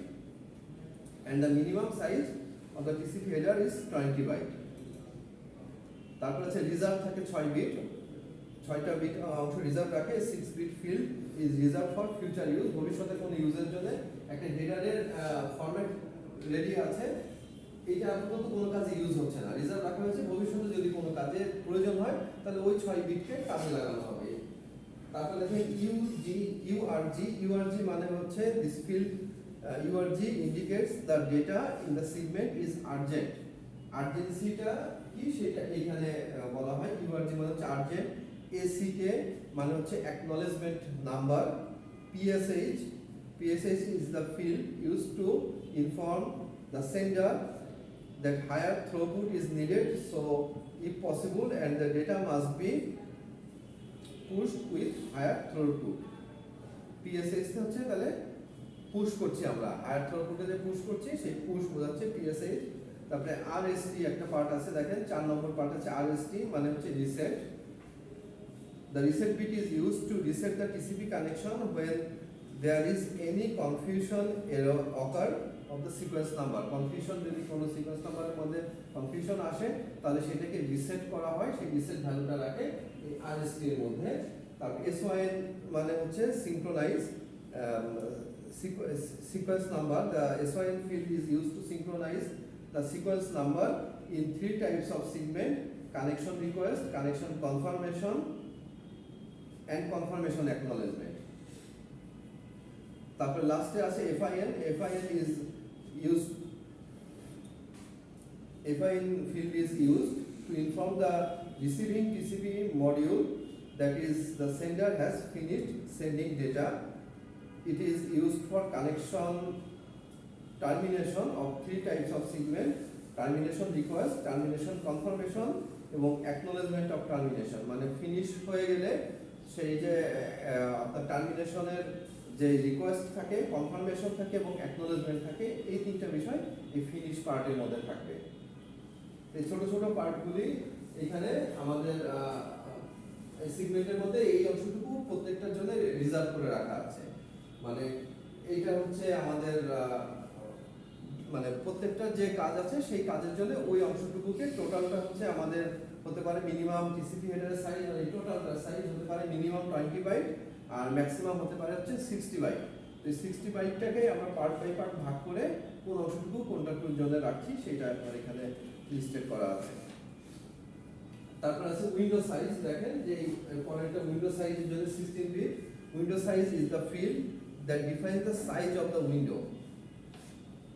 and the minimum size of the TCP header is 20 byte. তারপর আছে reserve থাকে 6 bit, 6টা bit অংশ reserve রাখে। 6 bit field is reserve for future use, ভবিষ্যতে কোনো ইউজের জন্য একটা হেডারের ফরম্যাট রেডি আছে, এটা আপাতত কোনো কাজে ইউজ হচ্ছে না, রিজার্ভ রাখা হয়েছে, ভবিষ্যতে যদি কোনো কাজে প্রয়োজন হয় তাহলে ওই 6 বিটকে কাজে লাগানো হবে। তারপরে দেখেন ইউআরজি মানে হচ্ছে this field URG indicates the data in the segment is urgent. আর্জেন্সিটা কি সেটা এখানে বলা হয়। ইউআরজি মানে হচ্ছে আর্জেন্ট। এসিকে মানে হচ্ছে acknowledgement number. PSH is the field used to inform the sender that higher throughput is needed, so if possible and the data must be pushed with higher throughput. PSH হচ্ছে তাহলে পুশ করছি আমরা, higher থ্রুপুটে যে push করছি সেই push বোঝাচ্ছে PSH। তারপরে RST একটা পার্ট আছে, দেখেন 4 নম্বর পার্ট আছে RST মানে হচ্ছে reset. The reset bit is used to reset the TCP connection when there is any confusion error occur of the sequence number. Confusion যদি কোনো সিকোয়েন্স নাম্বারের মধ্যে কনফিউশন আসে তাহলে সেটাকে রিসেট করা হয়, সেই রিসেট ভ্যালুটা রাখে এই RST এর মধ্যে। তারপর SYN মানে হচ্ছে synchronise sequence number. The SYN field is used to synchronize the sequence number in 3 types of segment: connection request, connection confirmation and confirmation acknowledgement. তারপর লাস্টে আছে FIN is used, FIN field is used to inform the receiving TCP module that is the sender has finished sending data. It is used for connection termination of 3 types of segment: termination request, termination confirmation এবং acknowledgement of termination। মানে finish হয়ে গেলে সেই যে আপনার টার্মিনেশনের যে request থাকে, confirmation থাকে এবং অ্যাকনোলেজমেন্ট থাকে, এই 3টা বিষয় এই ফিনিশ পার্টের মধ্যে থাকবে। এই ছোট ছোট পার্টগুলি এখানে আমাদের এই সিগমেন্টের মধ্যে এই অংশটুকু প্রত্যেকটার জন্য রিজার্ভ করে রাখা আছে। মানে এইটা হচ্ছে আমাদের মানে প্রত্যেকটা যে কাজ আছে সেই কাজের জন্য ওই অংশটুকুকে টোটালটা হচ্ছে আমাদের হতে পারে মিনিমাম টিসিপি হেডারের সাইজ, মানে এই টোটালটা সাইজ হতে পারে মিনিমাম 20 বাইট আর ম্যাক্সিমাম হতে পারে হচ্ছে 60 বাইট। তো এই 60 বাইটটাকে আমরা পার্ট বাই পার্ট ভাগ করে কোন অংশটুকু কোনটার জন্য রাখছি সেটা আপনার এখানে লিস্টেড করা আছে। তারপর আছে উইন্ডো সাইজ, দেখেন যে এই পরেরটা উইন্ডো সাইজ যদি 16 bit, window size is the field that defines the size of the window.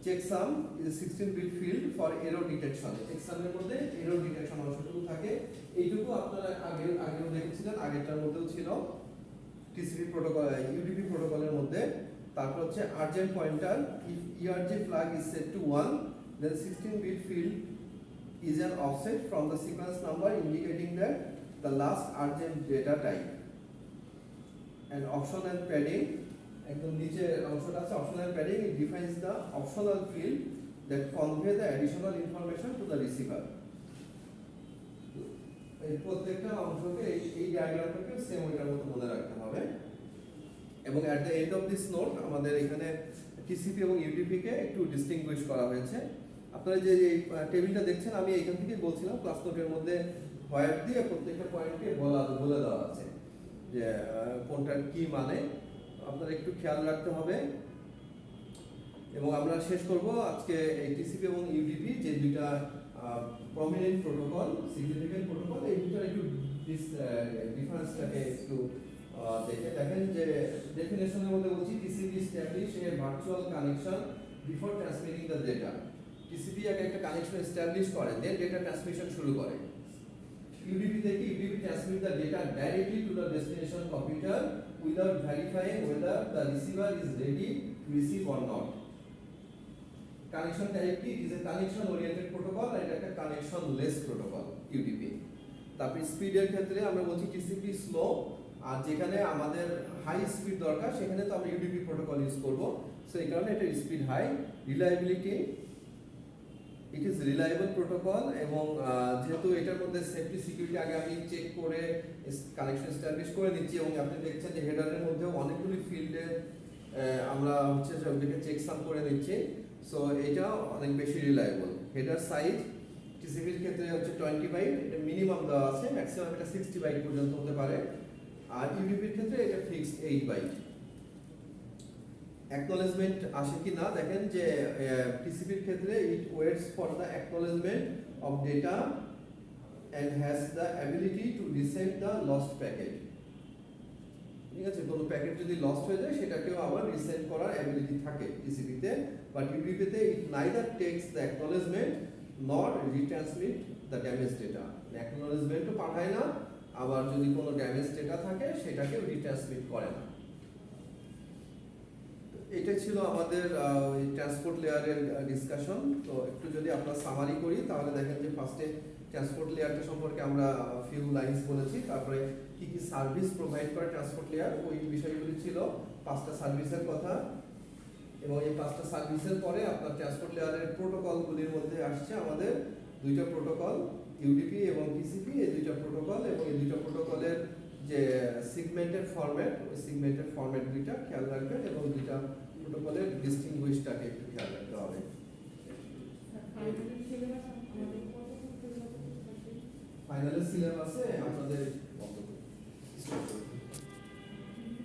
Checksum is a 16 bit field for error detection. চেকসামের মধ্যে এরর ডিটেকশন অংশটুকু থাকে, এইটুকু আপনারা আগেও দেখেছিলেন, আগেরটার মধ্যেও ছিল টিসিপি প্রোটোকল ইউডিপি প্রোটোকলের মধ্যে। তারপর হচ্ছে urgent pointer, if URG flag is set to 1 then 16 bit field is an offset from the sequence number indicating that the last urgent data type. And optional padding, একদম নিচে অংশটা আছে optional padding, it defines the optional field that convey the additional information to the receiver. এই প্রত্যেকটা অংশকে এই ডায়াগ্রামটাকে same ওইটার মতো মনে রাখতে হবে। এবং at the end of this note আমাদের এখানে টিসিপি এবং ইউডিপি কে একটু ডিস্টিংগুইশ করা হয়েছে। আপনারা যে এই টেবিলটা দেখছেন, আমি এখান থেকে বলছিলাম ক্লাস নোটের মধ্যে হোয়াইট দিয়ে প্রত্যেকটা পয়েন্টকে বলে দেওয়া আছে যে কোনটার কি মানে, আপনারা একটু খেয়াল রাখতে হবে। এবং আমরা শেষ করব আজকে এই টিসিপি এবং ইউডিপি যে দুইটা প্রমিনেন্ট প্রোটোকল, সিগনিফিকেন্ট প্রোটোকল, এই দুটার একটু ডিফারেন্সটাকে একটু দেখেন যে ডেফিনেশনের মধ্যে বলছি TCP establish a virtual connection before transmitting the data. TCP আগে একটা কানেকশন এস্টাবলিশ করে, দেন ডেটা ট্রান্সমিশন শুরু করে। ইউডিপি থেকে UDP transmit the data directly to the destination computer without verifying whether the receiver is ready to receive or not. Connection টাইপটি is a connection oriented protocol, আর এটা একটা connection less protocol UDP. তারপর স্পিডের ক্ষেত্রে আমরা বলছি টিসিপি স্লো, আর যেখানে আমাদের হাই স্পিড দরকার সেখানে তো আমরা ইউডিপি প্রোটোকল ইউজ করব। সো এই কারণে এটা speed high. Reliability, it is reliable protocol, এবং যেহেতু এটার মধ্যে সেফটি সিকিউরিটি আগে আমি চেক করে কানেকশন এস্টাবলিশ করে দিচ্ছি, এবং আপনি দেখছেন যে হেডারের মধ্যেও অনেকগুলি ফিল্ডে আমরা হচ্ছে সবদিকে চেক সাম করে দিচ্ছি। সো এটা অনেক বেশি রিলায়েবল। হেডার সাইজ টিসিপির ক্ষেত্রে হচ্ছে 20 বাইট, এটা মিনিমাম দেওয়া আছে, ম্যাক্সিমাম এটা 60 বাইট পর্যন্ত হতে পারে। আর ইউডিপির ক্ষেত্রে এটা ফিক্সড 8 বাইট। অ্যাকনোলেজমেন্ট আসে কি না দেখেন যে টিসিপির ক্ষেত্রে it waits for the acknowledgement of data and has the ability to reset the lost packet. ঠিক আছে, কোনো প্যাকেট যদি লস্ট হয়ে যায় সেটাকেও আবার রিসেট করার অ্যাবিলিটি থাকে টিসিপিতে, বাট ইউডিপিতে it neither takes the acknowledgement not retransmit the damage data. অ্যাকনোলেজমেন্টও পাঠায় না, আবার যদি কোনো ড্যামেজ ডেটা থাকে সেটাকেও রিট্রান্সমিট করে না। এটা ছিল আমাদের ট্রান্সপোর্ট লেয়ারের ডিসকাশন। তো একটু যদি আমরা সামারি করি তাহলে দেখেন যে ফার্স্টে ট্রান্সপোর্ট লেয়ারটা সম্পর্কে আমরা ফিউ লাইনস বলেছি, তারপরে কি কি সার্ভিস প্রোভাইড করে ট্রান্সপোর্ট লেয়ার, ওই বিষয়গুলি ছিল 5টা সার্ভিসের কথা। এবং এই 5টা সার্ভিসের পরে আপনার ট্রান্সপোর্ট লেয়ারের প্রোটোকলগুলির মধ্যে আসছে আমাদের 2টা প্রোটোকল, ইউডিপি এবং টিসিপি, এই 2টা প্রোটোকল, এবং এই 2টা প্রোটোকলের যে সিগমেন্টের ফরম্যাট, ওই সিগমেন্টের ফরম্যাট দুইটা খেয়াল রাখবেন, এবং 2টা প্রোটোকলের ডিস্টিংগুইশটাকে একটু খেয়াল রাখতে হবে। ফাইনালের সিলেবাসে আপনাদের